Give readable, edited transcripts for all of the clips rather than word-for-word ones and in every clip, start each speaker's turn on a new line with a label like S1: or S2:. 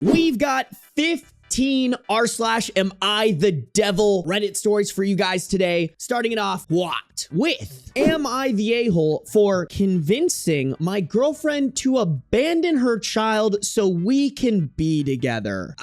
S1: We've got 15 r/AmITheDevil Reddit stories for you guys today. Starting it off, with am I the a-hole for convincing my girlfriend to abandon her child so we can be together?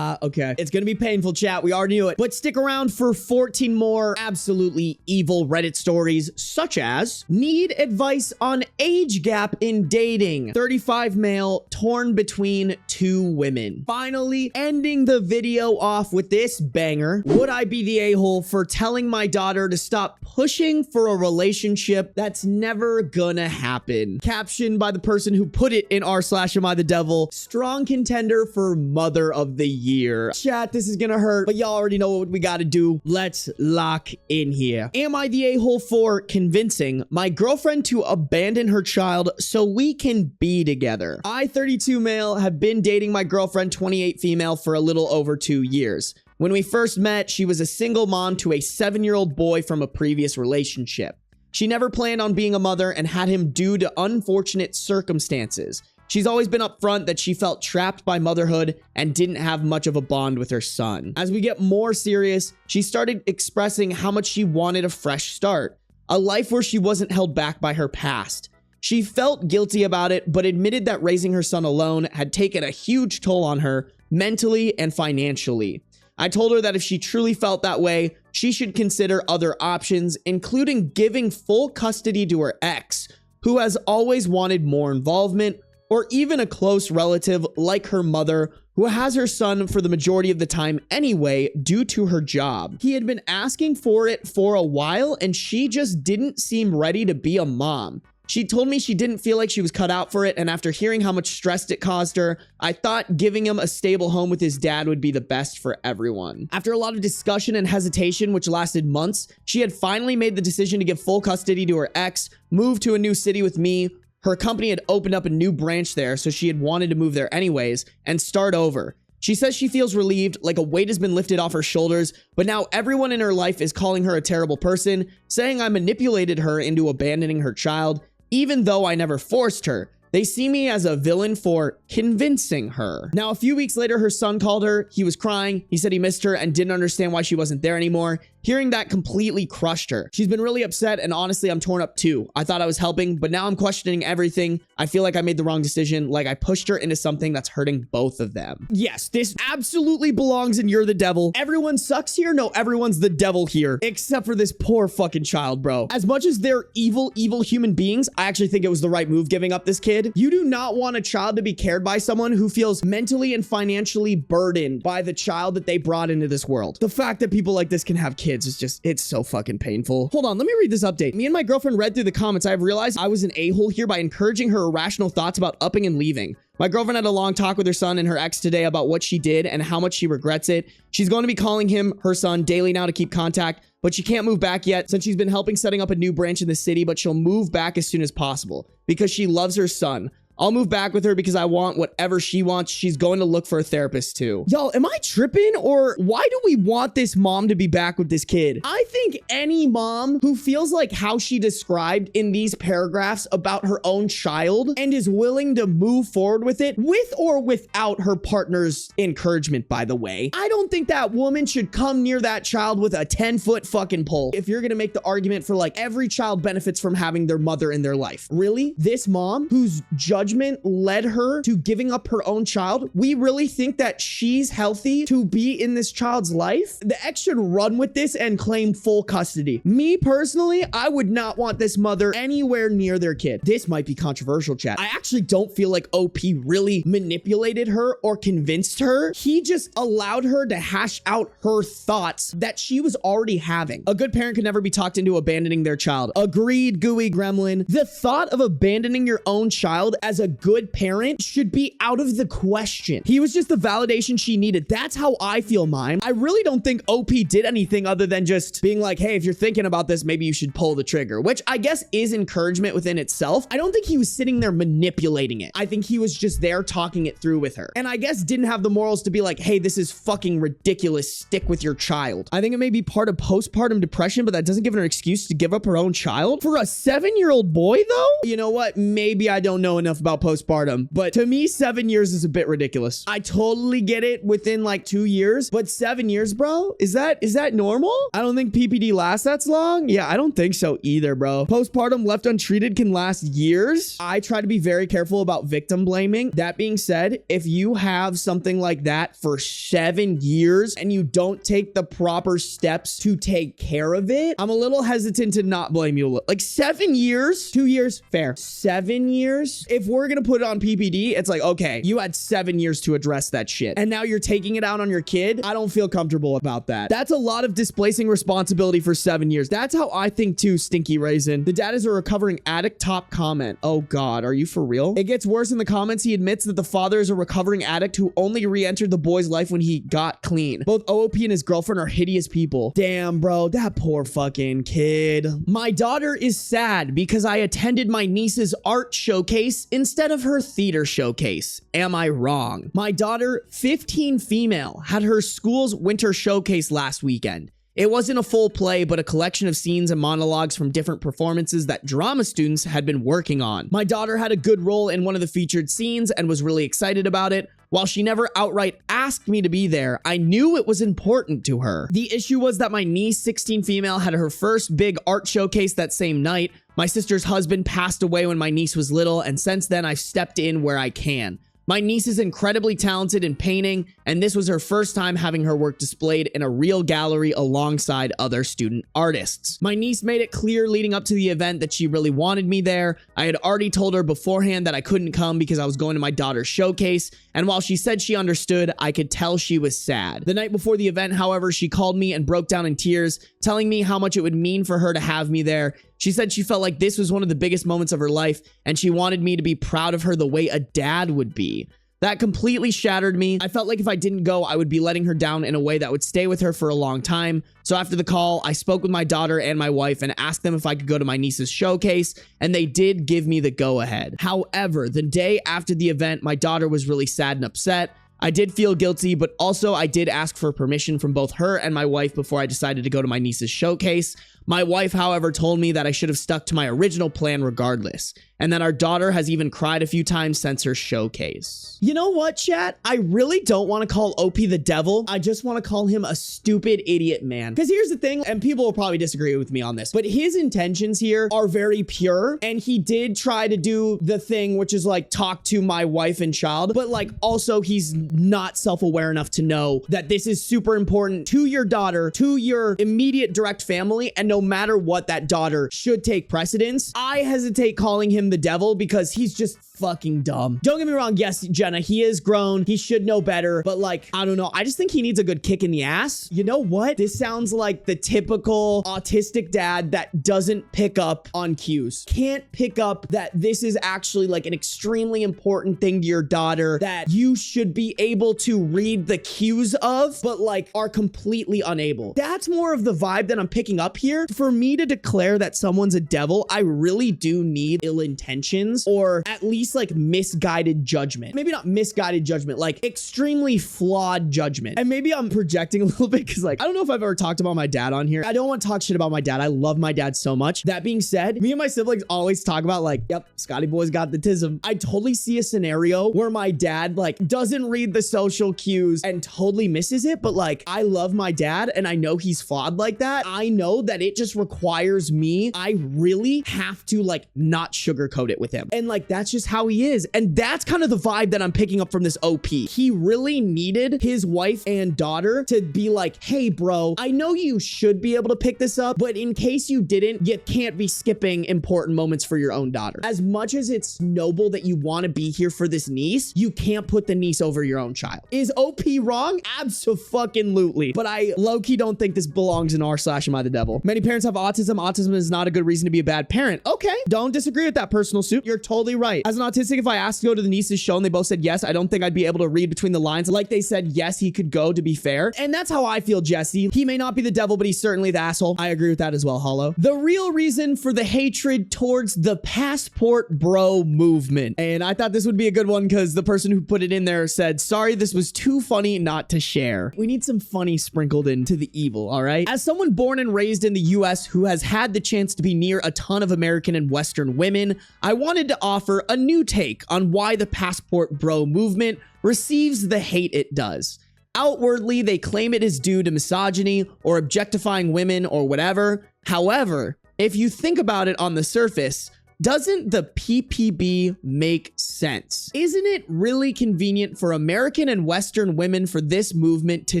S1: Okay. It's gonna be painful, chat. We already knew it. But stick around for 14 more absolutely evil Reddit stories, such as need advice on age gap in dating. 35 male torn between 2 women. Finally, ending the video off with this banger. Would I be the a-hole for telling my daughter to stop pushing for a relationship that's never gonna happen? Captioned by the person who put it in r/AmITheDevil. Strong contender for Mother of the Year. Chat, this is gonna hurt, but y'all already know what we gotta do. Let's lock in here. Am I the a-hole for convincing my girlfriend to abandon her child so we can be together? I, 32 male, have been dating my girlfriend, 28 female, for a little over 2 years. When we first met, she was a single mom to a 7-year-old boy from a previous relationship. She never planned on being a mother and had him due to unfortunate circumstances. She's always been upfront that she felt trapped by motherhood and didn't have much of a bond with her son. As we get more serious, she started expressing how much she wanted a fresh start, a life where she wasn't held back by her past. She felt guilty about it, but admitted that raising her son alone had taken a huge toll on her mentally and financially. I told her that if she truly felt that way, she should consider other options, including giving full custody to her ex, who has always wanted more involvement, or even a close relative like her mother, who has her son for the majority of the time anyway due to her job. He had been asking for it for a while, and she just didn't seem ready to be a mom. She told me she didn't feel like she was cut out for it, and after hearing how much stress it caused her, I thought giving him a stable home with his dad would be the best for everyone. After a lot of discussion and hesitation, which lasted months, she had finally made the decision to give full custody to her ex, move to a new city with me. Her company had opened up a new branch there, so she had wanted to move there anyways and start over. She says she feels relieved, like a weight has been lifted off her shoulders, but now everyone in her life is calling her a terrible person, saying I manipulated her into abandoning her child, even though I never forced her. They see me as a villain for convincing her. Now, a few weeks later, her son called her. He was crying. He said he missed her and didn't understand why she wasn't there anymore. Hearing that completely crushed her. She's been really upset, and honestly, I'm torn up too. I thought I was helping, but now I'm questioning everything. I feel like I made the wrong decision, like I pushed her into something that's hurting both of them. Yes, this absolutely belongs in You're the Devil. Everyone sucks here? No, everyone's the devil here, except for this poor fucking child, bro. As much as they're evil human beings, I actually think it was the right move giving up this kid. You do not want a child to be cared by someone who feels mentally and financially burdened by the child that they brought into this world. The fact that people like this can have kids is just, it's so fucking painful. Hold on, let me read this update. Me and my girlfriend read through the comments. I've realized I was an a-hole here by encouraging her irrational thoughts about upping and leaving. My girlfriend had a long talk with her son and her ex today about what she did and how much she regrets it. She's going to be calling him, her son, daily now to keep contact, but she can't move back yet since she's been helping setting up a new branch in the city, but she'll move back as soon as possible because she loves her son. I'll move back with her because I want whatever she wants. She's going to look for a therapist too. Y'all, am I tripping, or why do we want this mom to be back with this kid? I think any mom who feels like how she described in these paragraphs about her own child and is willing to move forward with it, with or without her partner's encouragement, by the way, I don't think that woman should come near that child with a 10-foot fucking pole. If you're gonna make the argument for like every child benefits from having their mother in their life. Really? This mom whose judgment led her to giving up her own child, we really think that she's healthy to be in this child's life? The ex should run with this and claim full custody. Me personally, I would not want this mother anywhere near their kid. This might be controversial, chat. I actually don't feel like OP really manipulated her or convinced her. He just allowed her to hash out her thoughts that she was already having. A good parent could never be talked into abandoning their child. Agreed, gooey gremlin. The thought of abandoning your own child as a good parent should be out of the question. He was just the validation she needed. That's how I feel, mime. I really don't think OP did anything other than just being like, hey, if you're thinking about this, maybe you should pull the trigger, which I guess is encouragement within itself. I don't think he was sitting there manipulating it. I think he was just there talking it through with her. And I guess didn't have the morals to be like, hey, this is fucking ridiculous. Stick with your child. I think it may be part of postpartum depression, but that doesn't give her an excuse to give up her own child. For a 7-year-old boy, though? You know what? Maybe I don't know enough about postpartum, but to me, 7 years is a bit ridiculous. I totally get it within like 2 years, but 7 years, bro? Is that normal? I don't think PPD lasts that long. Yeah, I don't think so either, bro. Postpartum left untreated can last years. I try to be very careful about victim blaming. That being said, if you have something like that for 7 years and you don't take the proper steps to take care of it, I'm a little hesitant to not blame you. Like 7 years, 2 years, fair. 7 years? If we're gonna put it on PPD, it's like, okay, you had 7 years to address that shit. And now you're taking it out on your kid. I don't feel comfortable about that. That's a lot of displacing responsibility for 7 years. That's how I think too, Stinky Raisin. The dad is a recovering addict. Top comment. Oh God, are you for real? It gets worse in the comments. He admits that the father is a recovering addict who only re-entered the boy's life when he got clean. Both OOP and his girlfriend are hideous people. Damn, bro, that poor fucking kid. My daughter is sad because I attended my niece's art showcase instead of her theater showcase. Am I wrong? My daughter, 15 female, had her school's winter showcase last weekend. It wasn't a full play, but a collection of scenes and monologues from different performances that drama students had been working on. My daughter had a good role in one of the featured scenes and was really excited about it. While she never outright asked me to be there, I knew it was important to her. The issue was that my niece, 16 female, had her first big art showcase that same night. My sister's husband passed away when my niece was little, and since then I've stepped in where I can. My niece is incredibly talented in painting, and this was her first time having her work displayed in a real gallery alongside other student artists. My niece made it clear leading up to the event that she really wanted me there. I had already told her beforehand that I couldn't come because I was going to my daughter's showcase, and while she said she understood, I could tell she was sad. The night before the event, however, she called me and broke down in tears, telling me how much it would mean for her to have me there. She said she felt like this was one of the biggest moments of her life, and she wanted me to be proud of her the way a dad would be. That completely shattered me. I felt like if I didn't go, I would be letting her down in a way that would stay with her for a long time. So after the call, I spoke with my daughter and my wife and asked them if I could go to my niece's showcase, and they did give me the go-ahead. However, the day after the event, my daughter was really sad and upset. I did feel guilty, but also I did ask for permission from both her and my wife before I decided to go to my niece's showcase. My wife, however, told me that I should have stuck to my original plan regardless, and that our daughter has even cried a few times since her showcase. You know what, chat? I really don't want to call OP the devil. I just want to call him a stupid idiot man. Because here's the thing, and people will probably disagree with me on this, but his intentions here are very pure, and he did try to do the thing, which is like talk to my wife and child, but like also he's not self-aware enough to know that this is super important to your daughter, to your immediate direct family, and no matter what, that daughter should take precedence. I hesitate calling him the devil because he's just fucking dumb. Don't get me wrong. Yes, Jenna, he is grown. He should know better. But like, I don't know. I just think he needs a good kick in the ass. You know what? This sounds like the typical autistic dad that doesn't pick up on cues. Can't pick up that this is actually like an extremely important thing to your daughter that you should be able to read the cues of, but like are completely unable. That's more of the vibe that I'm picking up here. For me to declare that someone's a devil, I really do need ill intentions or at least like misguided judgment. Maybe not misguided judgment, like extremely flawed judgment. And maybe I'm projecting a little bit because like, I don't know if I've ever talked about my dad on here. I don't want to talk shit about my dad. I love my dad so much. That being said, me and my siblings always talk about like, yep, Scotty boy's got the tism. I totally see a scenario where my dad like doesn't read the social cues and totally misses it. But like, I love my dad and I know he's flawed like that. I know that it just requires me. I really have to like not sugarcoat it with him. And like, that's just how he is. And that's kind of the vibe that I'm picking up from this OP. He really needed his wife and daughter to be like, hey bro, I know you should be able to pick this up, but in case you didn't, you can't be skipping important moments for your own daughter. As much as it's noble that you want to be here for this niece, you can't put the niece over your own child. Is OP wrong? Abso-fucking-lutely. But I low-key don't think this belongs in r/AmITheDevil. Many parents have autism. Autism is not a good reason to be a bad parent. Okay, don't disagree with that, personal soup. You're totally right. As an autistic, if I asked to go to the niece's show and they both said yes, I don't think I'd be able to read between the lines. Like they said, yes, he could go, to be fair. And that's how I feel, Jesse. He may not be the devil, but he's certainly the asshole. I agree with that as well, Hollow. The real reason for the hatred towards the passport bro movement. And I thought this would be a good one because the person who put it in there said, sorry, this was too funny not to share. We need some funny sprinkled into the evil, all right? As someone born and raised in the US who has had the chance to be near a ton of American and Western women, I wanted to offer a new new take on why the passport bro movement receives the hate it does. Outwardly, they claim it is due to misogyny or objectifying women or whatever. However, if you think about it on the surface, doesn't the PPB make sense? Isn't it really convenient for American and Western women for this movement to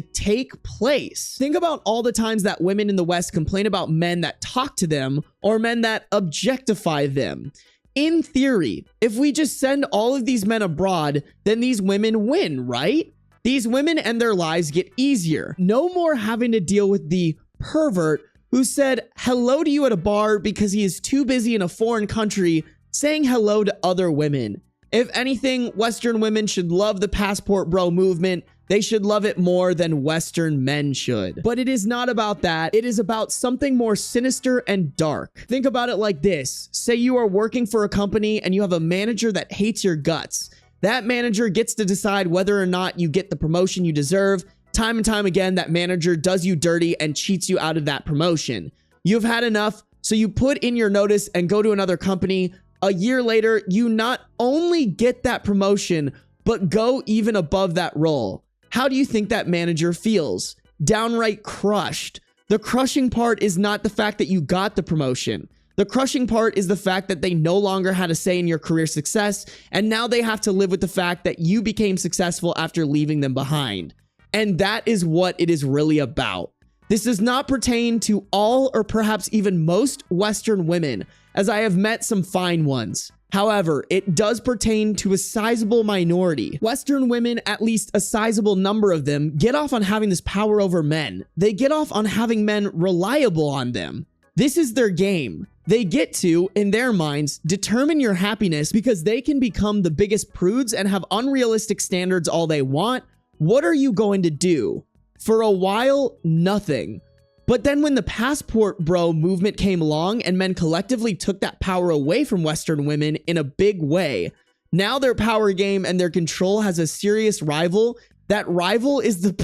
S1: take place? Think about all the times that women in the West complain about men that talk to them or men that objectify them. In theory, if we just send all of these men abroad, then these women win, right? These women and their lives get easier. No more having to deal with the pervert who said hello to you at a bar because he is too busy in a foreign country saying hello to other women. If anything, Western women should love the passport bro movement. They should love it more than Western men should. But it is not about that. It is about something more sinister and dark. Think about it like this. Say you are working for a company and you have a manager that hates your guts. That manager gets to decide whether or not you get the promotion you deserve. Time and time again, that manager does you dirty and cheats you out of that promotion. You've had enough, so you put in your notice and go to another company. A year later, you not only get that promotion, but go even above that role. How do you think that manager feels? Downright crushed. The crushing part is not the fact that you got the promotion. The crushing part is the fact that they no longer had a say in your career success, and now they have to live with the fact that you became successful after leaving them behind. And that is what it is really about. This does not pertain to all or perhaps even most Western women, as I have met some fine ones. However, it does pertain to a sizable minority. Western women, at least a sizable number of them, get off on having this power over men. They get off on having men reliable on them. This is their game. They get to, in their minds, determine your happiness because they can become the biggest prudes and have unrealistic standards all they want. What are you going to do? For a while, nothing. But then when the passport bro movement came along and men collectively took that power away from Western women in a big way, now their power game and their control has a serious rival. That rival is the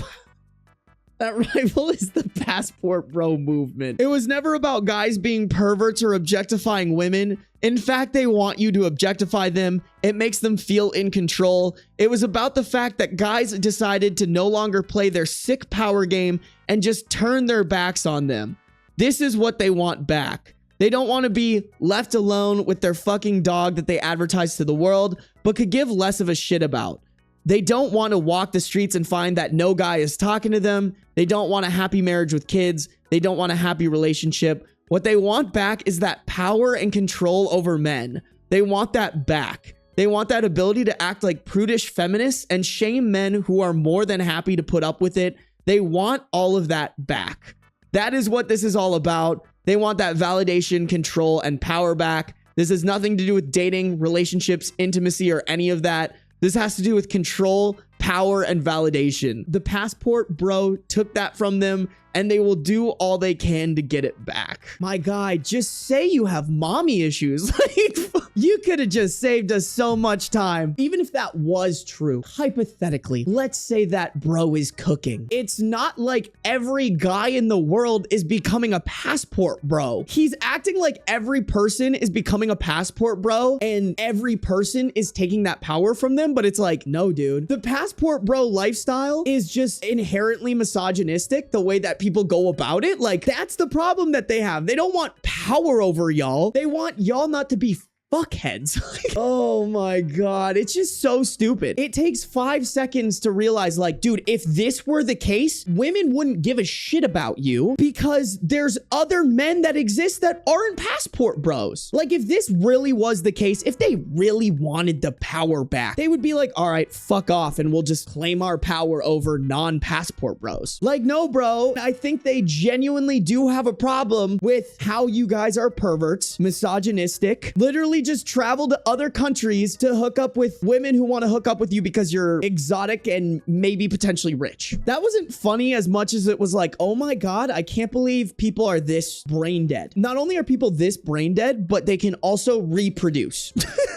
S1: passport bro movement. It was never about guys being perverts or objectifying women. In fact, they want you to objectify them. It makes them feel in control. It was about the fact that guys decided to no longer play their sick power game and just turn their backs on them. This is what they want back. They don't want to be left alone with their fucking dog that they advertise to the world, but could give less of a shit about. They don't want to walk the streets and find that no guy is talking to them. They don't want a happy marriage with kids. They don't want a happy relationship. What they want back is that power and control over men. They want that back. They want that ability to act like prudish feminists and shame men who are more than happy to put up with it. They want all of that back. That is what this is all about. They want that validation, control, and power back. This has nothing to do with dating, relationships, intimacy, or any of that. This has to do with control, power, and validation. The passport bro took that from them, and they will do all they can to get it back. My guy, just say you have mommy issues. Like, you could have just saved us so much time. Even if that was true, hypothetically, let's say that bro is cooking. It's not like every guy in the world is becoming a passport bro. He's acting like every person is becoming a passport bro, and every person is taking that power from them, but it's like, no, dude. The passport bro lifestyle is just inherently misogynistic, the way that people go about it. Like, that's the problem that they have. They don't want power over y'all. They want y'all not to be fuckheads. Oh my God. It's just so stupid. It takes 5 seconds to realize, like, dude, if this were the case, women wouldn't give a shit about you because there's other men that exist that aren't passport bros. Like, if this really was the case, if they really wanted the power back, they would be like, all right, fuck off and we'll just claim our power over non-passport bros. Like, no, bro, I think they genuinely do have a problem with how you guys are perverts, misogynistic, literally just travel to other countries to hook up with women who want to hook up with you because you're exotic and maybe potentially rich. That wasn't funny as much as it was like, oh my God, I can't believe people are this brain dead. Not only are people this brain dead, but they can also reproduce.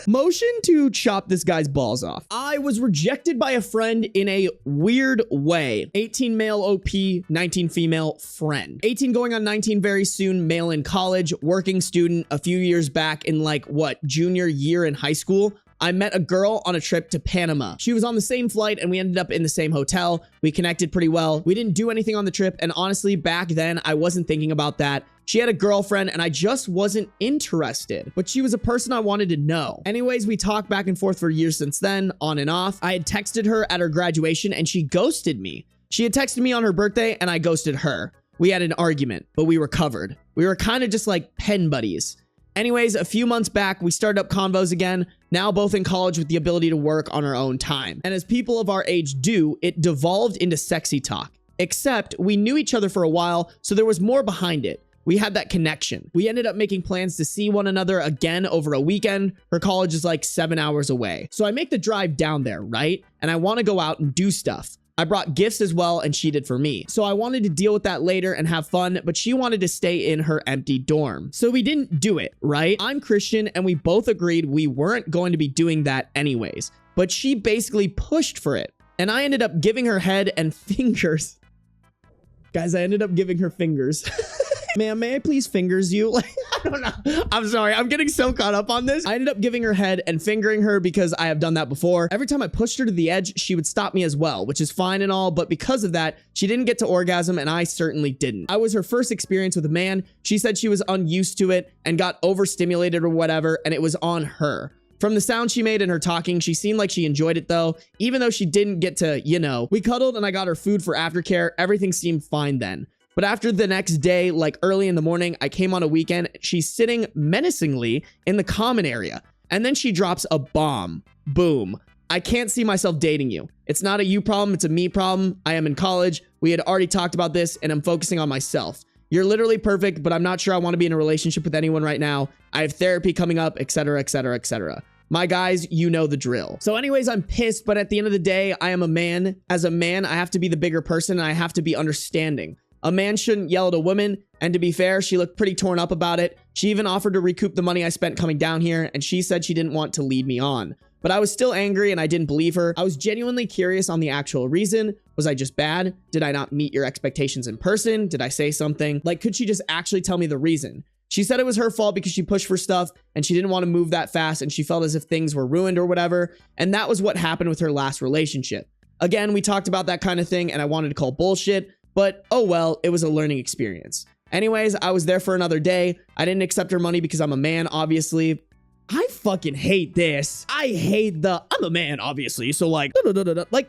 S1: Motion to chop this guy's balls off. I was rejected by a friend in a weird way. 18 male OP, 19 female friend. 18 going on 19 very soon, male in college, working student a few years back in like, what, junior year in high school. I met a girl on a trip to Panama. She was on the same flight and we ended up in the same hotel. We connected pretty well. We didn't do anything on the trip, and honestly, back then, I wasn't thinking about that. She had a girlfriend and I just wasn't interested, but she was a person I wanted to know. Anyways, we talked back and forth for years since then, on and off. I had texted her at her graduation and she ghosted me. She had texted me on her birthday and I ghosted her. We had an argument, but we recovered. We were kind of just like pen buddies. Anyways, a few months back, we started up convos again, now both in college with the ability to work on our own time. And as people of our age do, it devolved into sexy talk. Except we knew each other for a while, so there was more behind it. We had that connection. We ended up making plans to see one another again over a weekend. Her college is like 7 hours away. So I make the drive down there, right? And I want to go out and do stuff. I brought gifts as well, and she did for me. So I wanted to deal with that later and have fun, but she wanted to stay in her empty dorm. So we didn't do it, right? I'm Christian, and we both agreed we weren't going to be doing that anyways. But she basically pushed for it. And I ended up giving her head and fingers. Guys, I ended up giving her fingers. Ma'am, may I please fingers you? Like, I don't know. I'm sorry. I'm getting so caught up on this. I ended up giving her head and fingering her because I have done that before. Every time I pushed her to the edge, she would stop me as well, which is fine and all. But because of that, she didn't get to orgasm and I certainly didn't. I was her first experience with a man. She said she was unused to it and got overstimulated or whatever, and it was on her. From the sound she made and her talking, she seemed like she enjoyed it though, even though she didn't get to, you know. We cuddled and I got her food for aftercare. Everything seemed fine then. But after the next day, like early in the morning, I came on a weekend. She's sitting menacingly in the common area. And then she drops a bomb. Boom. I can't see myself dating you. It's not a you problem. It's a me problem. I am in college. We had already talked about this and I'm focusing on myself. You're literally perfect, but I'm not sure I want to be in a relationship with anyone right now. I have therapy coming up, etc., etc., etc. My guys, you know the drill. So anyways, I'm pissed, but at the end of the day, I am a man. As a man, I have to be the bigger person and I have to be understanding. A man shouldn't yell at a woman, and to be fair, she looked pretty torn up about it. She even offered to recoup the money I spent coming down here, and she said she didn't want to lead me on. But I was still angry and I didn't believe her. I was genuinely curious on the actual reason. Was I just bad? Did I not meet your expectations in person? Did I say something? Like, could she just actually tell me the reason? She said it was her fault because she pushed for stuff and she didn't want to move that fast and she felt as if things were ruined or whatever. And that was what happened with her last relationship. Again, we talked about that kind of thing and I wanted to call bullshit. But oh well, it was a learning experience. Anyways, I was there for another day. I didn't accept her money because I'm a man, obviously. I fucking hate this. I hate I'm a man, obviously. So like,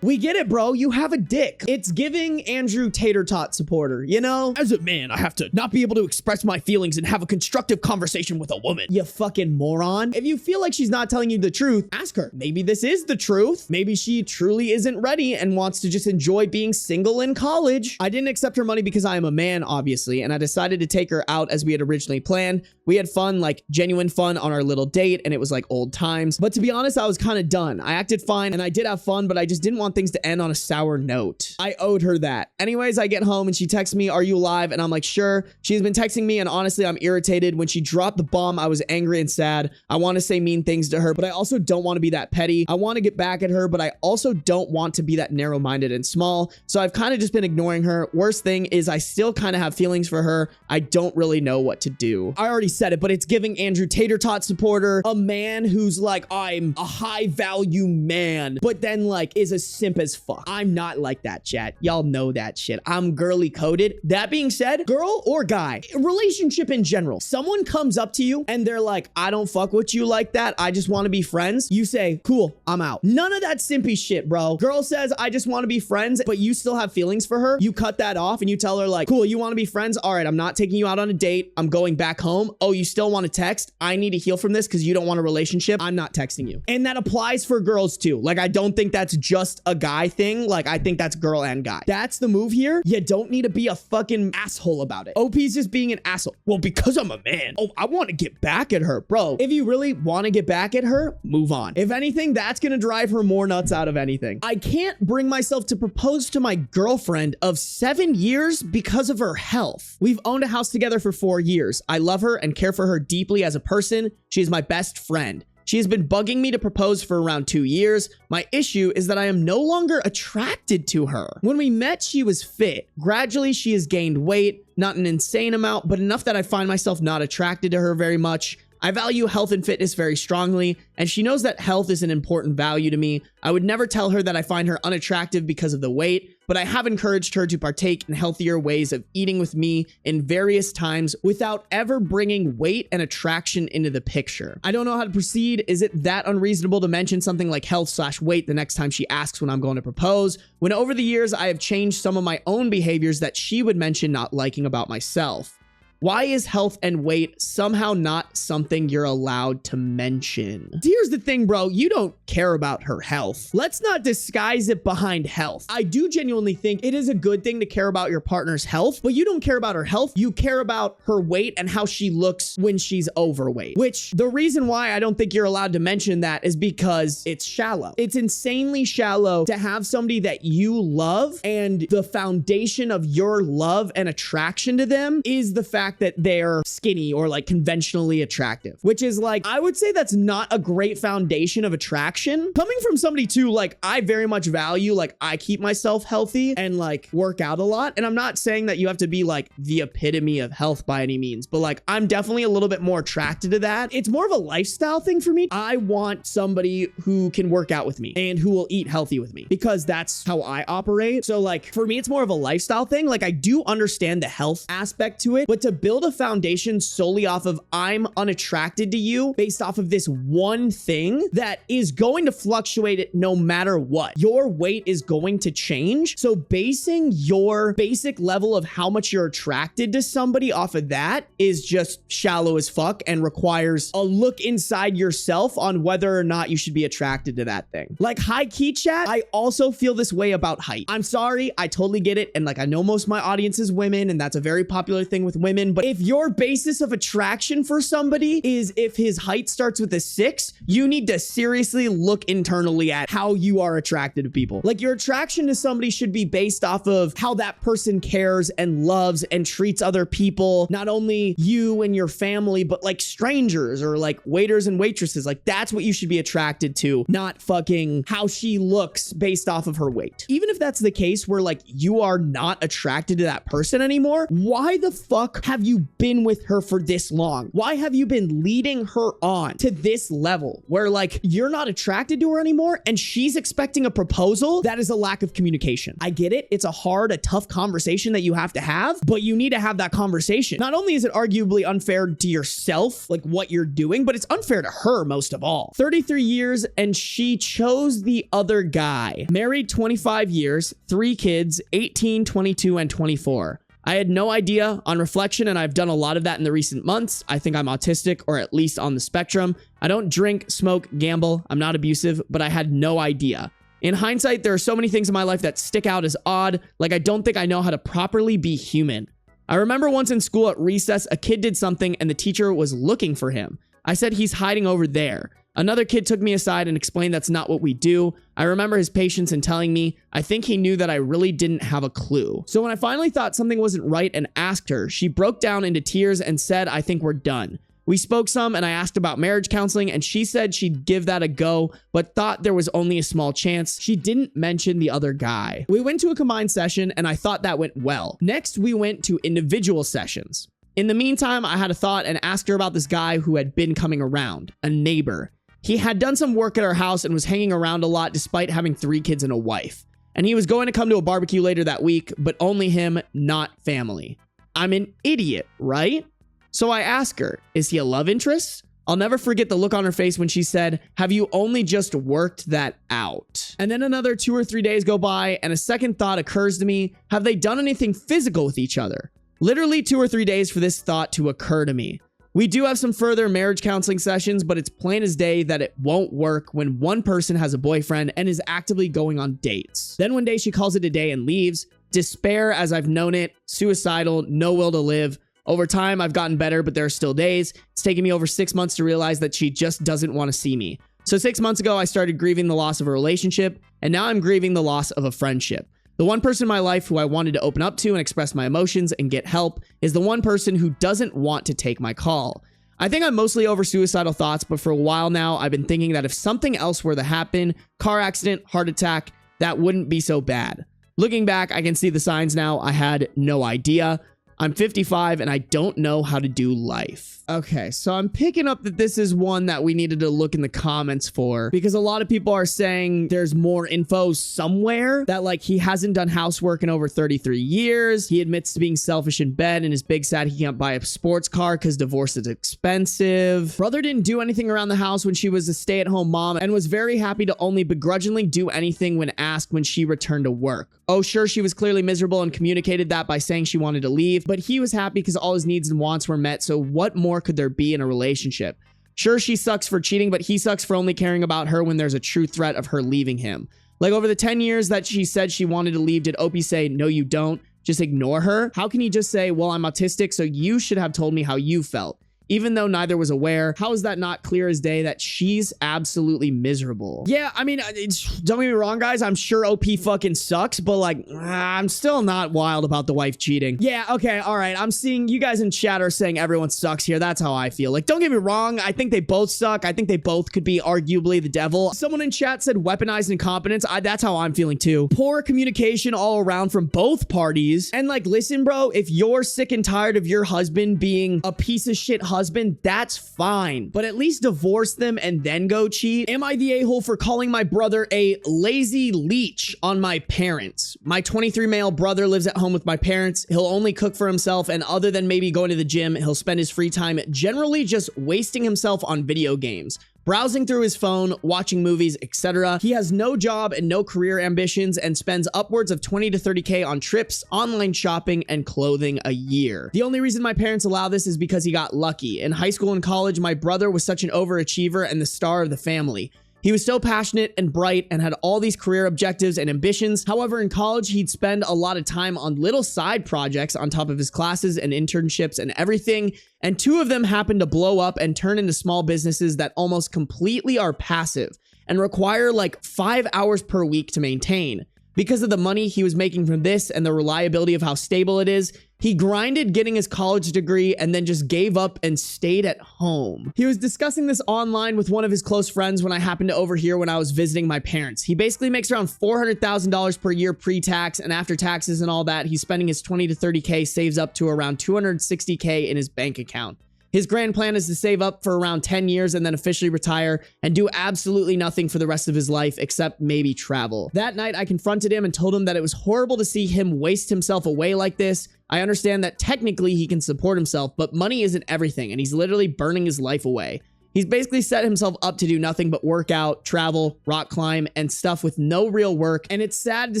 S1: we get it, bro. You have a dick. It's giving Andrew Tater Tot supporter, you know? As a man, I have to not be able to express my feelings and have a constructive conversation with a woman. You fucking moron. If you feel like she's not telling you the truth, ask her. Maybe this is the truth. Maybe she truly isn't ready and wants to just enjoy being single in college. I didn't accept her money because I am a man, obviously, and I decided to take her out as we had originally planned. We had fun, like genuine fun on our little date, and it was like old times. But to be honest, I was kind of done. I acted fine and I did have fun, but I just didn't want things to end on a sour note. I owed her that. Anyways, I get home and she texts me, "Are you alive?" And I'm like, "Sure." She's been texting me and honestly, I'm irritated. When she dropped the bomb, I was angry and sad. I want to say mean things to her, but I also don't want to be that petty. I want to get back at her, but I also don't want to be that narrow-minded and small. So I've kind of just been ignoring her. Worst thing is I still kind of have feelings for her. I don't really know what to do. I already said it, but it's giving Andrew Tater Tot supporter, a man who's like, I'm a high value man, but then like is a simp as fuck. I'm not like that, chat. Y'all know that shit. I'm girly coded. That being said, girl or guy, relationship in general, someone comes up to you and they're like, I don't fuck with you like that. I just want to be friends. You say, cool, I'm out. None of that simpy shit, bro. Girl says, I just want to be friends, but you still have feelings for her. You cut that off and you tell her like, cool, you want to be friends? All right, I'm not taking you out on a date. I'm going back home. Oh, you still want to text? I need to heal from this because you don't want a relationship. I'm not texting you. And that applies for girls too. Like, I don't think that's just a guy thing. Like, I think that's girl and guy. That's the move here. You don't need to be a fucking asshole about it. OP's just being an asshole. Well, because I'm a man. Oh, I want to get back at her. Bro, if you really want to get back at her, move on. If anything, that's going to drive her more nuts out of anything. I can't bring myself to propose to my girlfriend of 7 years because of her health. We've owned a house together for 4 years. I love her and care for her deeply as a person. She is my best friend. She has been bugging me to propose for around 2 years. My issue is that I am no longer attracted to her. When we met, she was fit. Gradually, she has gained weight, not an insane amount, but enough that I find myself not attracted to her very much. I value health and fitness very strongly, and she knows that health is an important value to me. I would never tell her that I find her unattractive because of the weight, but I have encouraged her to partake in healthier ways of eating with me in various times without ever bringing weight and attraction into the picture. I don't know how to proceed. Is it that unreasonable to mention something like health/weight the next time she asks when I'm going to propose, when over the years I have changed some of my own behaviors that she would mention not liking about myself? Why is health and weight somehow not something you're allowed to mention? Here's the thing, bro. You don't care about her health. Let's not disguise it behind health. I do genuinely think it is a good thing to care about your partner's health, but you don't care about her health. You care about her weight and how she looks when she's overweight, which the reason why I don't think you're allowed to mention that is because it's shallow. It's insanely shallow to have somebody that you love and the foundation of your love and attraction to them is the fact that they're skinny or like conventionally attractive, which is like, I would say that's not a great foundation of attraction. Coming from somebody too, like I very much value, like I keep myself healthy and like work out a lot. And I'm not saying that you have to be like the epitome of health by any means, but like I'm definitely a little bit more attracted to that. It's more of a lifestyle thing for me. I want somebody who can work out with me and who will eat healthy with me because that's how I operate. So like for me, it's more of a lifestyle thing. Like I do understand the health aspect to it, but to build a foundation solely off of I'm unattracted to you based off of this one thing that is going to fluctuate no matter what. Your weight is going to change. So basing your basic level of how much you're attracted to somebody off of that is just shallow as fuck and requires a look inside yourself on whether or not you should be attracted to that thing. Like high key chat, I also feel this way about height. I'm sorry, I totally get it. And like I know most of my audience is women and that's a very popular thing with women. But if your basis of attraction for somebody is if his height starts with a 6, you need to seriously look internally at how you are attracted to people. Like your attraction to somebody should be based off of how that person cares and loves and treats other people, not only you and your family, but like strangers or like waiters and waitresses. Like that's what you should be attracted to, not fucking how she looks based off of her weight. Even if that's the case where like you are not attracted to that person anymore, why the fuck have you been with her for this long? Why have you been leading her on to this level where like you're not attracted to her anymore and she's expecting a proposal? That is a lack of communication. I get it. It's a tough conversation that you have to have, but you need to have that conversation. Not only is it arguably unfair to yourself, like what you're doing, but it's unfair to her most of all. 33 years and she chose the other guy. Married 25 years, 3 kids, 18, 22, and 24. I had no idea on reflection, and I've done a lot of that in the recent months. I think I'm autistic, or at least on the spectrum. I don't drink, smoke, gamble. I'm not abusive, but I had no idea. In hindsight, there are so many things in my life that stick out as odd, like I don't think I know how to properly be human. I remember once in school at recess, a kid did something and the teacher was looking for him. I said, he's hiding over there. Another kid took me aside and explained that's not what we do. I remember his patience in telling me, I think he knew that I really didn't have a clue. So when I finally thought something wasn't right and asked her, she broke down into tears and said, I think we're done. We spoke some and I asked about marriage counseling and she said she'd give that a go, but thought there was only a small chance. She didn't mention the other guy. We went to a combined session and I thought that went well. Next, we went to individual sessions. In the meantime, I had a thought and asked her about this guy who had been coming around, a neighbor. He had done some work at our house and was hanging around a lot despite having 3 kids and a wife. And he was going to come to a barbecue later that week, but only him, not family. I'm an idiot, right? So I asked her, is he a love interest? I'll never forget the look on her face when she said, have you only just worked that out? And then another 2 or 3 days go by and a second thought occurs to me. Have they done anything physical with each other? Literally 2 or 3 days for this thought to occur to me. We do have some further marriage counseling sessions, but it's plain as day that it won't work when one person has a boyfriend and is actively going on dates. Then one day she calls it a day and leaves. Despair as I've known it, suicidal, no will to live. Over time, I've gotten better, but there are still days. It's taken me over 6 months to realize that she just doesn't want to see me. So 6 months ago, I started grieving the loss of a relationship, and now I'm grieving the loss of a friendship. The one person in my life who I wanted to open up to and express my emotions and get help is the one person who doesn't want to take my call. I think I'm mostly over suicidal thoughts, but for a while now, I've been thinking that if something else were to happen, car accident, heart attack, that wouldn't be so bad. Looking back, I can see the signs now. I had no idea. I'm 55 and I don't know how to do life. Okay, so I'm picking up that this is one that we needed to look in the comments for, because a lot of people are saying there's more info somewhere, that like he hasn't done housework in over 33 years. He admits to being selfish in bed and is big sad he can't buy a sports car because divorce is expensive. Brother didn't do anything around the house when she was a stay-at-home mom and was very happy to only begrudgingly do anything when asked when she returned to work. Oh, sure, she was clearly miserable and communicated that by saying she wanted to leave, but he was happy because all his needs and wants were met, so what more could there be in a relationship? Sure, she sucks for cheating, but he sucks for only caring about her when there's a true threat of her leaving him. Like, over the 10 years that she said she wanted to leave, did Opie say, no, you don't, just ignore her? How can he just say, well, I'm autistic, so you should have told me how you felt? Even though neither was aware, how is that not clear as day that she's absolutely miserable? Yeah, I mean, don't get me wrong, guys. I'm sure OP fucking sucks, but like, I'm still not wild about the wife cheating. Yeah, okay, all right. I'm seeing you guys in chat are saying everyone sucks here. That's how I feel. Like, don't get me wrong. I think they both suck. I think they both could be arguably the devil. Someone in chat said weaponized incompetence. That's how I'm feeling too. Poor communication all around from both parties. And like, listen, bro, if you're sick and tired of your husband being a piece of shit husband, that's fine, but at least divorce them and then go cheat. Am I the a-hole for calling my brother a lazy leech on my parents? My 23 male brother lives at home with my parents. He'll only cook for himself, and other than maybe going to the gym, he'll spend his free time generally just wasting himself on video games, browsing through his phone, watching movies, etc. He has no job and no career ambitions and spends upwards of 20 to 30K on trips, online shopping, and clothing a year. The only reason my parents allow this is because he got lucky. In high school and college, my brother was such an overachiever and the star of the family. He was so passionate and bright and had all these career objectives and ambitions. However, in college, he'd spend a lot of time on little side projects on top of his classes and internships and everything. And 2 of them happened to blow up and turn into small businesses that almost completely are passive and require like 5 hours per week to maintain. Because of the money he was making from this and the reliability of how stable it is, he grinded getting his college degree and then just gave up and stayed at home. He was discussing this online with one of his close friends when I happened to overhear when I was visiting my parents. He basically makes around $400,000 per year pre-tax, and after taxes and all that, he's spending his 20 to 30K, saves up to around 260K in his bank account. His grand plan is to save up for around 10 years and then officially retire and do absolutely nothing for the rest of his life except maybe travel. That night, I confronted him and told him that it was horrible to see him waste himself away like this. I understand that technically he can support himself, but money isn't everything, and he's literally burning his life away. He's basically set himself up to do nothing but work out, travel, rock climb, and stuff with no real work, and it's sad to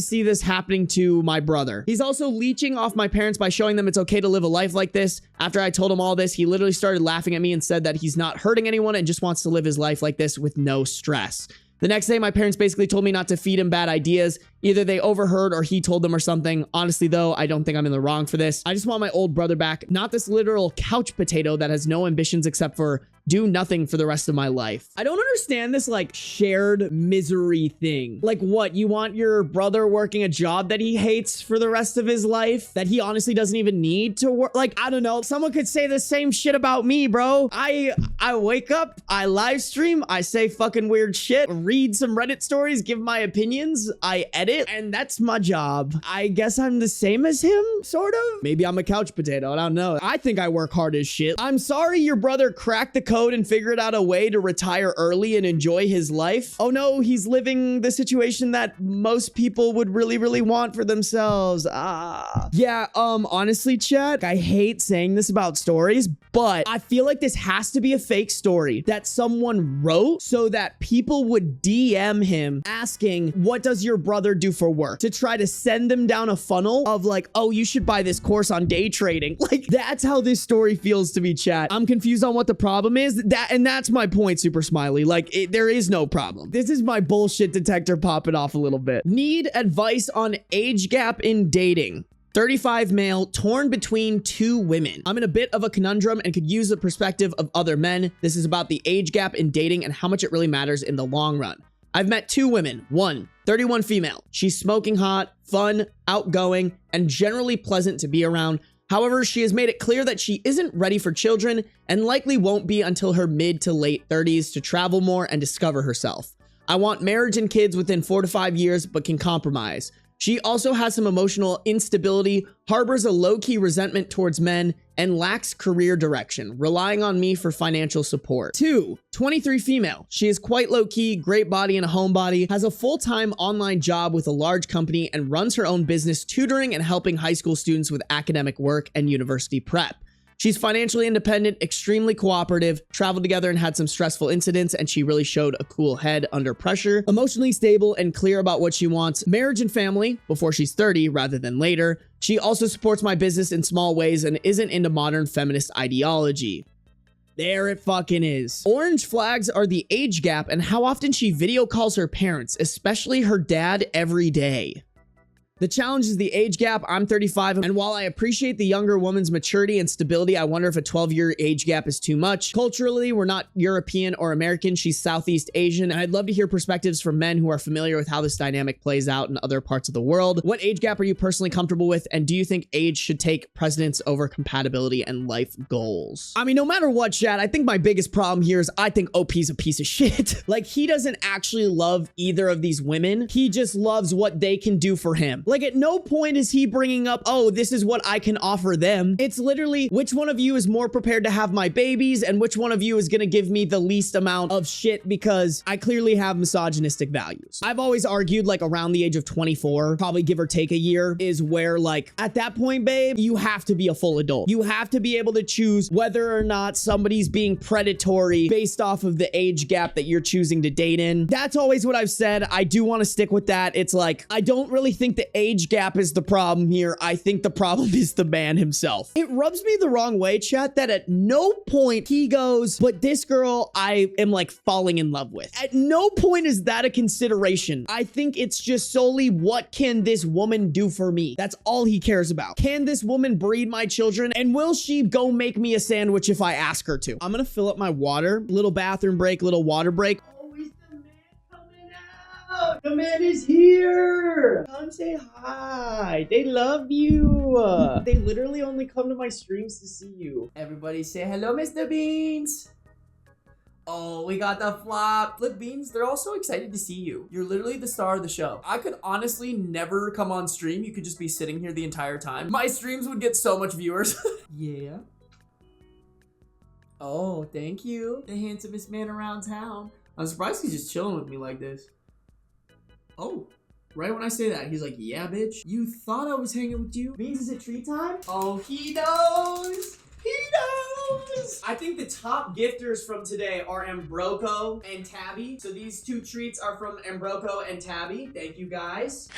S1: see this happening to my brother. He's also leeching off my parents by showing them it's okay to live a life like this. After I told him all this, he literally started laughing at me and said that he's not hurting anyone and just wants to live his life like this with no stress. The next day, my parents basically told me not to feed him bad ideas. Either they overheard or he told them or something. Honestly, though, I don't think I'm in the wrong for this. I just want my old brother back, not this literal couch potato that has no ambitions except for do nothing for the rest of my life. I don't understand this like shared misery thing. Like what? You want your brother working a job that he hates for the rest of his life that he honestly doesn't even need to work? Like, I don't know. Someone could say the same shit about me, bro. I wake up, I live stream, I say fucking weird shit, read some Reddit stories, give my opinions, I edit, and that's my job. I guess I'm the same as him, sort of. Maybe I'm a couch potato. I don't know. I think I work hard as shit. I'm sorry your brother cracked the code and figured out a way to retire early and enjoy his life. Oh no, he's living the situation that most people would really want for themselves. Yeah, honestly, chat, I hate saying this about stories, but I feel like this has to be a fake story that someone wrote so that people would DM him asking, what does your brother do for work? To try to send them down a funnel of like, oh, you should buy this course on day trading. Like, that's how this story feels to me, chat. I'm confused on what the problem is. That's my point, Super Smiley. Like, there is no problem. This is my bullshit detector popping off a little bit. Need advice on age gap in dating. 35 male, torn between 2 women. I'm in a bit of a conundrum and could use the perspective of other men. This is about the age gap in dating and how much it really matters in the long run. I've met 2 women. One, 31 female. She's smoking hot, fun, outgoing, and generally pleasant to be around. However, she has made it clear that she isn't ready for children and likely won't be until her mid to late 30s to travel more and discover herself. I want marriage and kids within 4 to 5 years, but can compromise. She also has some emotional instability, harbors a low-key resentment towards men, and lacks career direction, relying on me for financial support. 2, 23 female. She is quite low-key, great body and a homebody, has a full-time online job with a large company, and runs her own business tutoring and helping high school students with academic work and university prep. She's financially independent, extremely cooperative, traveled together and had some stressful incidents, and she really showed a cool head under pressure, emotionally stable and clear about what she wants, marriage and family before she's 30 rather than later. She also supports my business in small ways and isn't into modern feminist ideology. There it fucking is. Orange flags are the age gap and how often she video calls her parents, especially her dad, every day. The challenge is the age gap. I'm 35, and while I appreciate the younger woman's maturity and stability, I wonder if a 12-year age gap is too much. Culturally, we're not European or American. She's Southeast Asian, and I'd love to hear perspectives from men who are familiar with how this dynamic plays out in other parts of the world. What age gap are you personally comfortable with, and do you think age should take precedence over compatibility and life goals? I mean, no matter what, Chad, I think my biggest problem here is I think OP's a piece of shit. Like, he doesn't actually love either of these women. He just loves what they can do for him. Like, at no point is he bringing up, oh, this is what I can offer them. It's literally, which one of you is more prepared to have my babies and which one of you is going to give me the least amount of shit because I clearly have misogynistic values. I've always argued like around the age of 24, probably give or take a year, is where like at that point, babe, you have to be a full adult. You have to be able to choose whether or not somebody's being predatory based off of the age gap that you're choosing to date in. That's always what I've said. I do want to stick with that. It's like, I don't really think the age gap is the problem here. I think the problem is the man himself. It rubs me the wrong way, chat, that at no point he goes, but this girl I am like falling in love with. At no point is that a consideration. I think it's just solely what can this woman do for me? That's all he cares about. Can this woman breed my children? And will she go make me a sandwich if I ask her to? I'm gonna fill up my water. Little bathroom break, little water break. The man is here. Come say hi. They love you. They literally only come to my streams to see you. Everybody say hello, Mr. Beans. Oh, we got the flop. Flip Beans, they're all so excited to see you. You're literally the star of the show. I could honestly never come on stream. You could just be sitting here the entire time. My streams would get so much viewers. Yeah. Oh, thank you. The handsomest man around town. I'm surprised he's just chilling with me like this. Oh, right when I say that, he's like, yeah, bitch. You thought I was hanging with you? Beans, is it treat time? Oh, he knows. He knows. I think the top gifters from today are Ambroko and Tabby. So these two treats are from Ambroko and Tabby. Thank you, guys.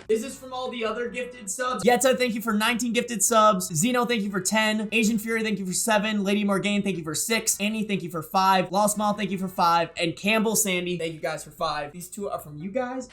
S1: This is from all the other gifted subs. Yetta, thank you for 19 gifted subs. Zeno, thank you for 10. Asian Fury, thank you for 7. Lady Morgane, thank you for 6. Annie, thank you for 5. Lost Mall, thank you for 5. And Campbell Sandy, thank you guys for 5. These two are from you guys.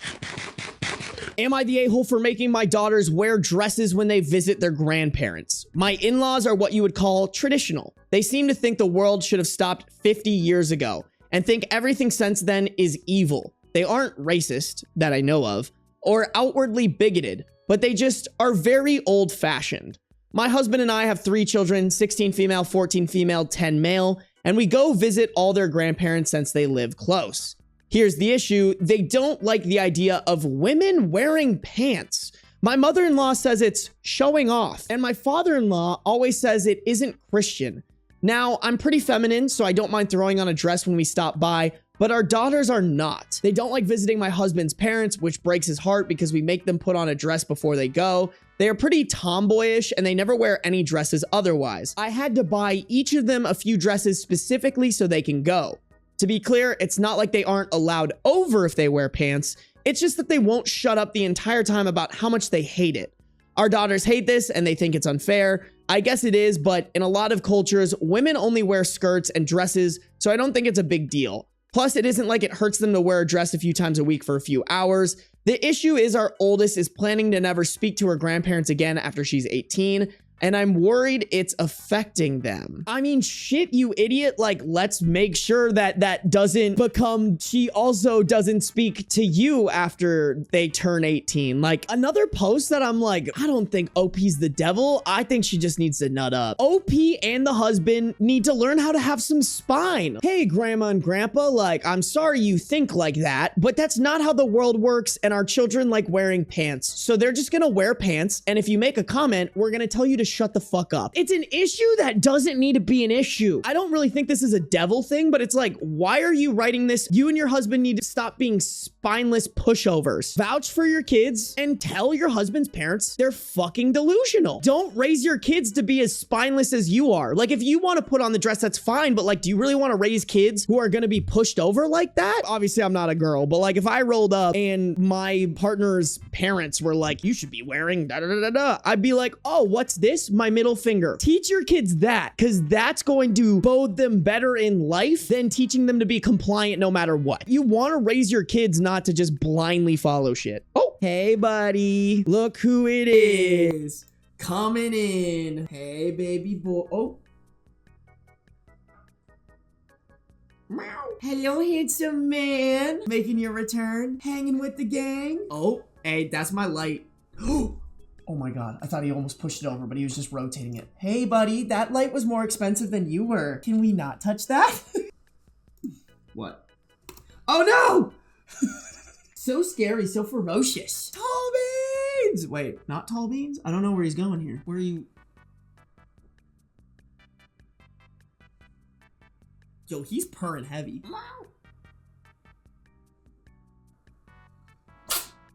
S1: Am I the a-hole for making my daughters wear dresses when they visit their grandparents? My in-laws are what you would call traditional. They seem to think the world should have stopped 50 years ago and think everything since then is evil. They aren't racist, that I know of, or outwardly bigoted, but they just are very old-fashioned. My husband and I have 3 children, 16 female, 14 female, 10 male, and we go visit all their grandparents since they live close. Here's the issue, they don't like the idea of women wearing pants. My mother-in-law says it's showing off, and my father-in-law always says it isn't Christian. Now, I'm pretty feminine, so I don't mind throwing on a dress when we stop by, but our daughters are not. They don't like visiting my husband's parents, which breaks his heart because we make them put on a dress before they go. They are pretty tomboyish and they never wear any dresses otherwise. I had to buy each of them a few dresses specifically so they can go. To be clear, it's not like they aren't allowed over if they wear pants. It's just that they won't shut up the entire time about how much they hate it. Our daughters hate this and they think it's unfair. I guess it is, but in a lot of cultures, women only wear skirts and dresses, so I don't think it's a big deal. Plus, it isn't like it hurts them to wear a dress a few times a week for a few hours. The issue is our oldest is planning to never speak to her grandparents again after she's 18. and I'm worried it's affecting them. I mean, shit, you idiot. Like, let's make sure that that doesn't become, she also doesn't speak to you after they turn 18. Like, another post that I'm like, I don't think OP's the devil. I think she just needs to nut up. OP and the husband need to learn how to have some spine. Hey, grandma and grandpa, like, I'm sorry you think like that, but that's not how the world works, and our children like wearing pants. So they're just gonna wear pants, and if you make a comment, we're gonna tell you to shut the fuck up. It's an issue that doesn't need to be an issue. I don't really think this is a devil thing, but it's like, why are you writing this? You and your husband need to stop being spineless pushovers. Vouch for your kids and tell your husband's parents they're fucking delusional. Don't raise your kids to be as spineless as you are. Like, if you want to put on the dress, that's fine, but like, do you really want to raise kids who are gonna be pushed over like that? Obviously, I'm not a girl, but like, if I rolled up and my partner's parents were like, you should be wearing da da da da da, I'd be like, oh, what's this? My middle finger. Teach your kids that, because that's going to bode them better in life than teaching them to be compliant no matter what. You want to raise your kids not to just blindly follow shit. Oh, hey, buddy. Look who it is. Coming in. Hey, baby boy. Oh. Meow. Hello, handsome man. Making your return. Hanging with the gang. Oh, hey, that's my light. Oh my God, I thought he almost pushed it over, but he was just rotating it. Hey, buddy, that light was more expensive than you were. Can we not touch that? What? Oh no! So scary, so ferocious. Tall beans! Wait, not tall beans? I don't know where he's going here. Where are you? Yo, he's purring heavy.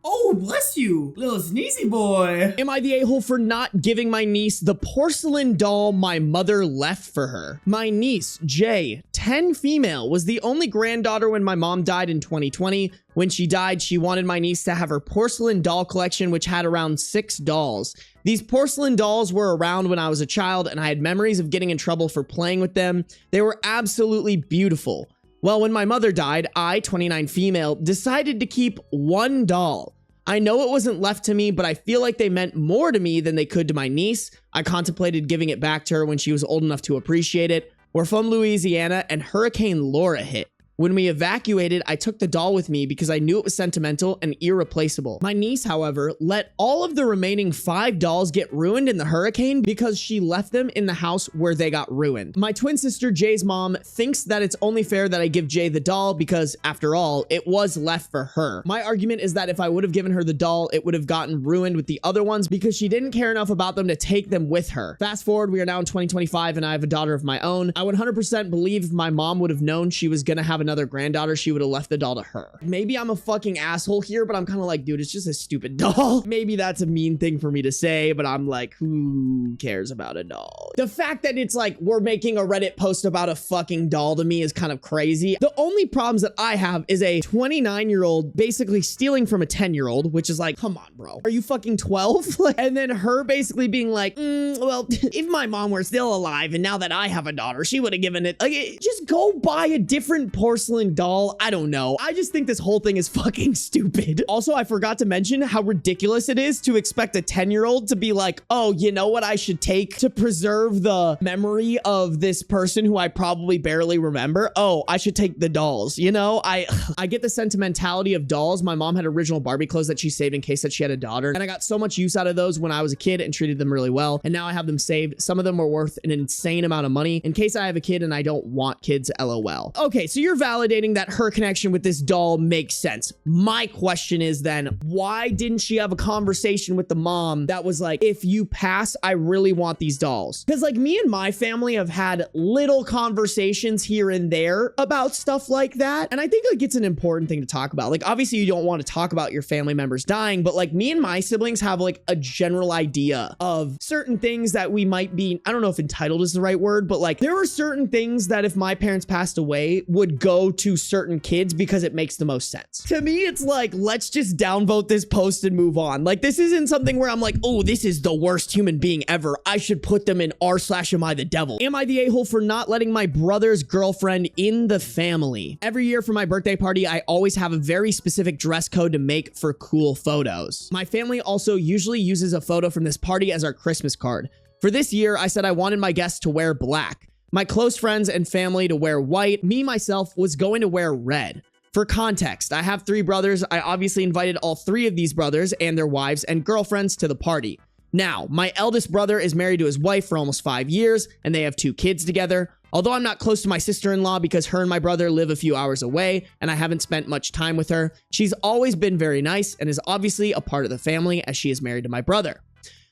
S1: Oh, bless you, little sneezy boy. Am I the a-hole for not giving my niece the porcelain doll my mother left for her? My niece, Jay, 10 female, was the only granddaughter when my mom died in 2020. When she died, she wanted my niece to have her porcelain doll collection, which had around 6 dolls. These porcelain dolls were around when I was a child, and I had memories of getting in trouble for playing with them. They were absolutely beautiful. Well, when my mother died, I, 29 female, decided to keep 1 doll. I know it wasn't left to me, but I feel like they meant more to me than they could to my niece. I contemplated giving it back to her when she was old enough to appreciate it. We're from Louisiana, and Hurricane Laura hit. When we evacuated, I took the doll with me because I knew it was sentimental and irreplaceable. My niece, however, let all of the remaining 5 dolls get ruined in the hurricane because she left them in the house where they got ruined. My twin sister, Jay's mom, thinks that it's only fair that I give Jay the doll because, after all, it was left for her. My argument is that if I would have given her the doll, it would have gotten ruined with the other ones because she didn't care enough about them to take them with her. Fast forward, we are now in 2025 and I have a daughter of my own. I 100% believe if my mom would have known she was gonna have another granddaughter, she would have left the doll to her. Maybe I'm a fucking asshole here, but I'm kind of like, dude, it's just a stupid doll. Maybe that's a mean thing for me to say, but I'm like, who cares about a doll? The fact that it's like, we're making a Reddit post about a fucking doll to me is kind of crazy. The only problems that I have is a 29-year-old basically stealing from a 10-year-old, which is like, come on, bro. Are you fucking 12? And then her basically being like, well, if my mom were still alive and now that I have a daughter, she would have given it. Like, just go buy a different porcelain doll. I don't know. I just think this whole thing is fucking stupid. Also, I forgot to mention how ridiculous it is to expect a 10-year-old to be like, oh, you know what I should take to preserve the memory of this person who I probably barely remember? Oh, I should take the dolls. You know, I get the sentimentality of dolls. My mom had original Barbie clothes that she saved in case that she had a daughter, and I got so much use out of those when I was a kid and treated them really well, and now I have them saved. Some of them are worth an insane amount of money in case I have a kid and I don't want kids, LOL. Okay, so you're validating that her connection with this doll makes sense. My question is then, why didn't she have a conversation with the mom that was like, if you pass, I really want these dolls? Because like me and my family have had little conversations here and there about stuff like that. And I think like it's an important thing to talk about. Like obviously you don't want to talk about your family members dying, but like me and my siblings have like a general idea of certain things that we might be, I don't know if entitled is the right word, but like there are certain things that if my parents passed away would go to certain kids because it makes the most sense. To me, it's like, let's just downvote this post and move on. Like this isn't something where I'm like, oh, this is the worst human being ever. I should put them in r/AmITheDevil. Am I the a-hole for not letting my brother's girlfriend in the family? Every year for my birthday party, I always have a very specific dress code to make for cool photos. My family also usually uses a photo from this party as our Christmas card. For this year, I said I wanted my guests to wear black, my close friends and family to wear white, me myself was going to wear red. For context, I have 3 brothers. I obviously invited all 3 of these brothers and their wives and girlfriends to the party. Now, my eldest brother is married to his wife for almost 5 years, and they have 2 kids together. Although I'm not close to my sister-in-law because her and my brother live a few hours away, and I haven't spent much time with her, she's always been very nice and is obviously a part of the family as she is married to my brother.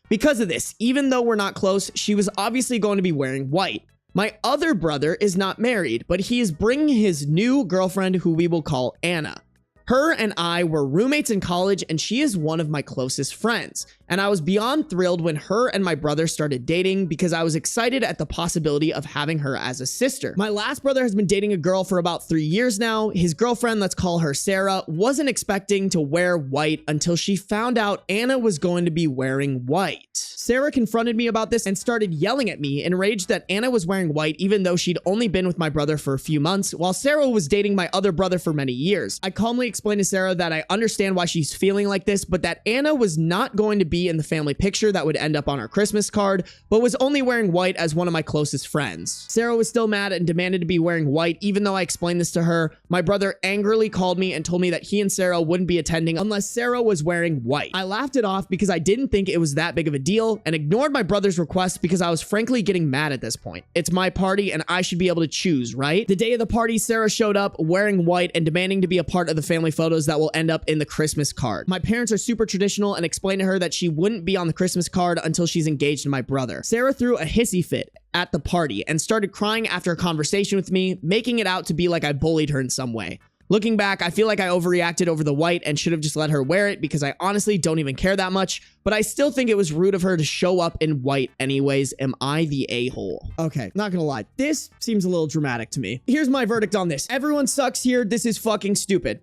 S1: Because of this, even though we're not close, she was obviously going to be wearing white. My other brother is not married, but he is bringing his new girlfriend, who we will call Anna. Her and I were roommates in college, and she is one of my closest friends. And I was beyond thrilled when her and my brother started dating because I was excited at the possibility of having her as a sister. My last brother has been dating a girl for about 3 years now. His girlfriend, let's call her Sarah, wasn't expecting to wear white until she found out Anna was going to be wearing white. Sarah confronted me about this and started yelling at me, enraged that Anna was wearing white even though she'd only been with my brother for a few months, while Sarah was dating my other brother for many years. I calmly explained to Sarah that I understand why she's feeling like this, but that Anna was not going to be in the family picture that would end up on our Christmas card, but was only wearing white as one of my closest friends. Sarah was still mad and demanded to be wearing white even though I explained this to her. My brother angrily called me and told me that he and Sarah wouldn't be attending unless Sarah was wearing white. I laughed it off because I didn't think it was that big of a deal and ignored my brother's request because I was frankly getting mad at this point. It's my party and I should be able to choose, right? The day of the party, Sarah showed up wearing white and demanding to be a part of the family photos that will end up in the Christmas card. My parents are super traditional and explained to her that she wouldn't be on the Christmas card until she's engaged to my brother. Sarah threw a hissy fit at the party and started crying after a conversation with me, making it out to be like I bullied her in some way. Looking back, I feel like I overreacted over the white and should have just let her wear it because I honestly don't even care that much, but I still think it was rude of her to show up in white anyways. Am I the a-hole? Okay, not gonna lie. This seems a little dramatic to me. Here's my verdict on this. Everyone sucks here. This is fucking stupid.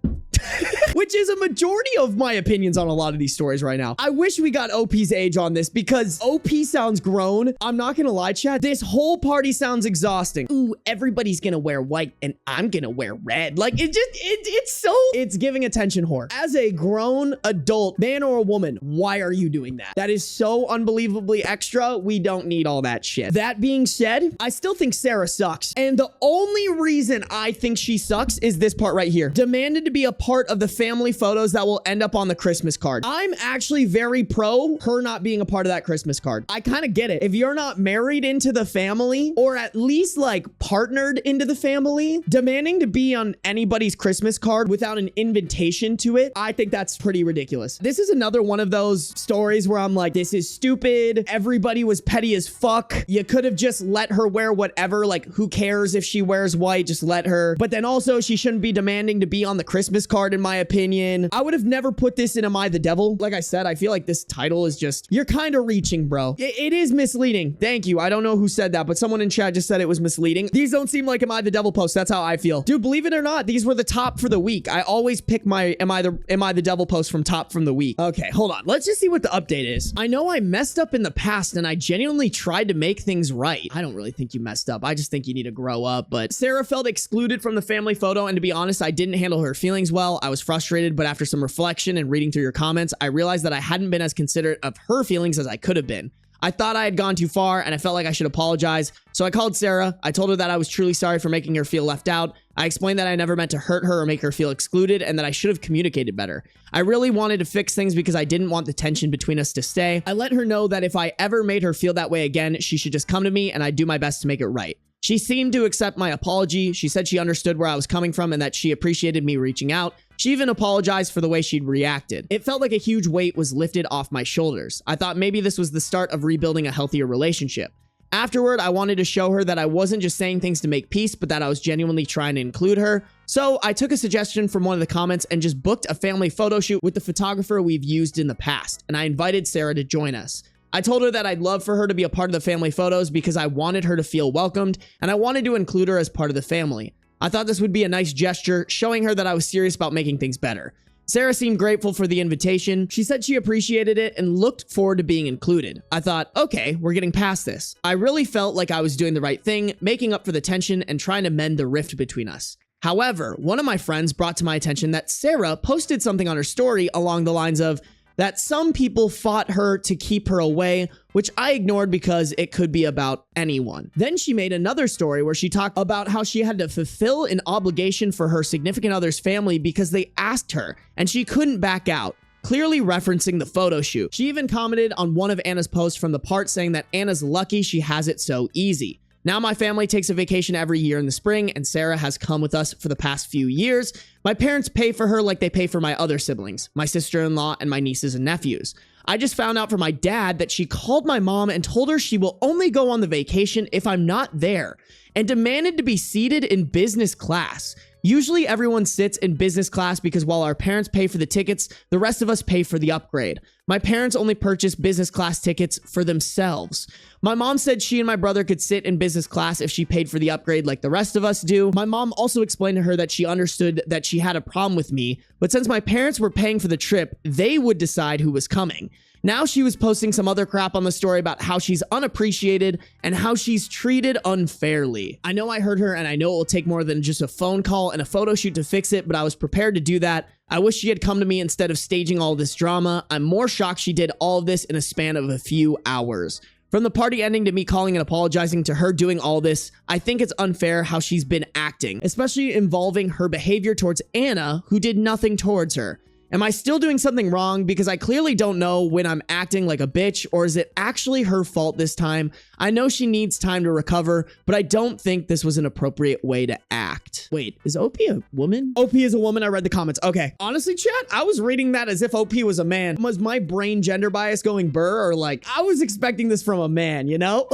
S1: Which is a majority of my opinions on a lot of these stories right now. I wish we got OP's age on this because OP sounds grown. I'm not gonna lie, chat. This whole party sounds exhausting. Ooh, everybody's gonna wear white and I'm gonna wear red. Like, it's giving attention whore. As a grown adult, man or a woman, why are you doing that? That is so unbelievably extra. We don't need all that shit. That being said, I still think Sarah sucks. And the only reason I think she sucks is this part right here. Demanded to be a part of the family photos that will end up on the Christmas card. I'm actually very pro her not being a part of that Christmas card. I kind of get it. If you're not married into the family or at least like partnered into the family, demanding to be on anybody's Christmas card without an invitation to it, I think that's pretty ridiculous. This is another one of those stories where I'm like, this is stupid. Everybody was petty as fuck. You could have just let her wear whatever. Like, who cares if she wears white? Just let her. But then also, she shouldn't be demanding to be on the Christmas card, in my opinion. I would have never put this in Am I the Devil? Like I said, I feel like this title is just, you're kind of reaching, bro. It is misleading. Thank you. I don't know who said that, but someone in chat just said it was misleading. These don't seem like Am I the Devil posts. That's how I feel. Dude, believe it or not, these were the top for the week. I always pick my Am I the Devil post from top from the week. Okay, hold on. Let's just see what the update is. I know I messed up in the past and I genuinely tried to make things right. I don't really think you messed up. I just think you need to grow up. But Sarah felt excluded from the family photo, and to be honest, I didn't handle her feelings well. I was frustrated, but after some reflection and reading through your comments, I realized that I hadn't been as considerate of her feelings as I could have been. I thought I had gone too far and I felt like I should apologize. So I called Sarah. I told her that I was truly sorry for making her feel left out. I explained that I never meant to hurt her or make her feel excluded and that I should have communicated better. I really wanted to fix things because I didn't want the tension between us to stay. I let her know that if I ever made her feel that way again, she should just come to me and I'd do my best to make it right. She seemed to accept my apology. She said she understood where I was coming from and that she appreciated me reaching out. She even apologized for the way she'd reacted. It felt like a huge weight was lifted off my shoulders. I thought maybe this was the start of rebuilding a healthier relationship. Afterward, I wanted to show her that I wasn't just saying things to make peace, but that I was genuinely trying to include her. So I took a suggestion from one of the comments and just booked a family photo shoot with the photographer we've used in the past, and I invited Sarah to join us. I told her that I'd love for her to be a part of the family photos because I wanted her to feel welcomed, and I wanted to include her as part of the family. I thought this would be a nice gesture, showing her that I was serious about making things better. Sarah seemed grateful for the invitation. She said she appreciated it and looked forward to being included. I thought, okay, we're getting past this. I really felt like I was doing the right thing, making up for the tension and trying to mend the rift between us. However, one of my friends brought to my attention that Sarah posted something on her story along the lines of, that some people fought her to keep her away, which I ignored because it could be about anyone. Then she made another story where she talked about how she had to fulfill an obligation for her significant other's family because they asked her, and she couldn't back out, clearly referencing the photo shoot. She even commented on one of Anna's posts from the part saying that Anna's lucky she has it so easy. Now my family takes a vacation every year in the spring, and Sarah has come with us for the past few years. My parents pay for her like they pay for my other siblings, my sister-in-law and my nieces and nephews. I just found out from my dad that she called my mom and told her she will only go on the vacation if I'm not there, and demanded to be seated in business class. Usually everyone sits in business class because while our parents pay for the tickets, the rest of us pay for the upgrade. My parents only purchase business class tickets for themselves. My mom said she and my brother could sit in business class if she paid for the upgrade like the rest of us do. My mom also explained to her that she understood that she had a problem with me, but since my parents were paying for the trip, they would decide who was coming. Now she was posting some other crap on the story about how she's unappreciated and how she's treated unfairly. I know I heard her, and I know it will take more than just a phone call and a photo shoot to fix it, but I was prepared to do that. I wish she had come to me instead of staging all this drama. I'm more shocked she did all of this in a span of a few hours. From the party ending to me calling and apologizing to her doing all this, I think it's unfair how she's been acting, especially involving her behavior towards Anna, who did nothing towards her. Am I still doing something wrong? Because I clearly don't know when I'm acting like a bitch, or is it actually her fault this time? I know she needs time to recover, but I don't think this was an appropriate way to act. Wait, is OP a woman? OP is a woman. I read the comments. Okay. Honestly, chat, I was reading that as if OP was a man. Was my brain gender bias going burr, or like, I was expecting this from a man, you know?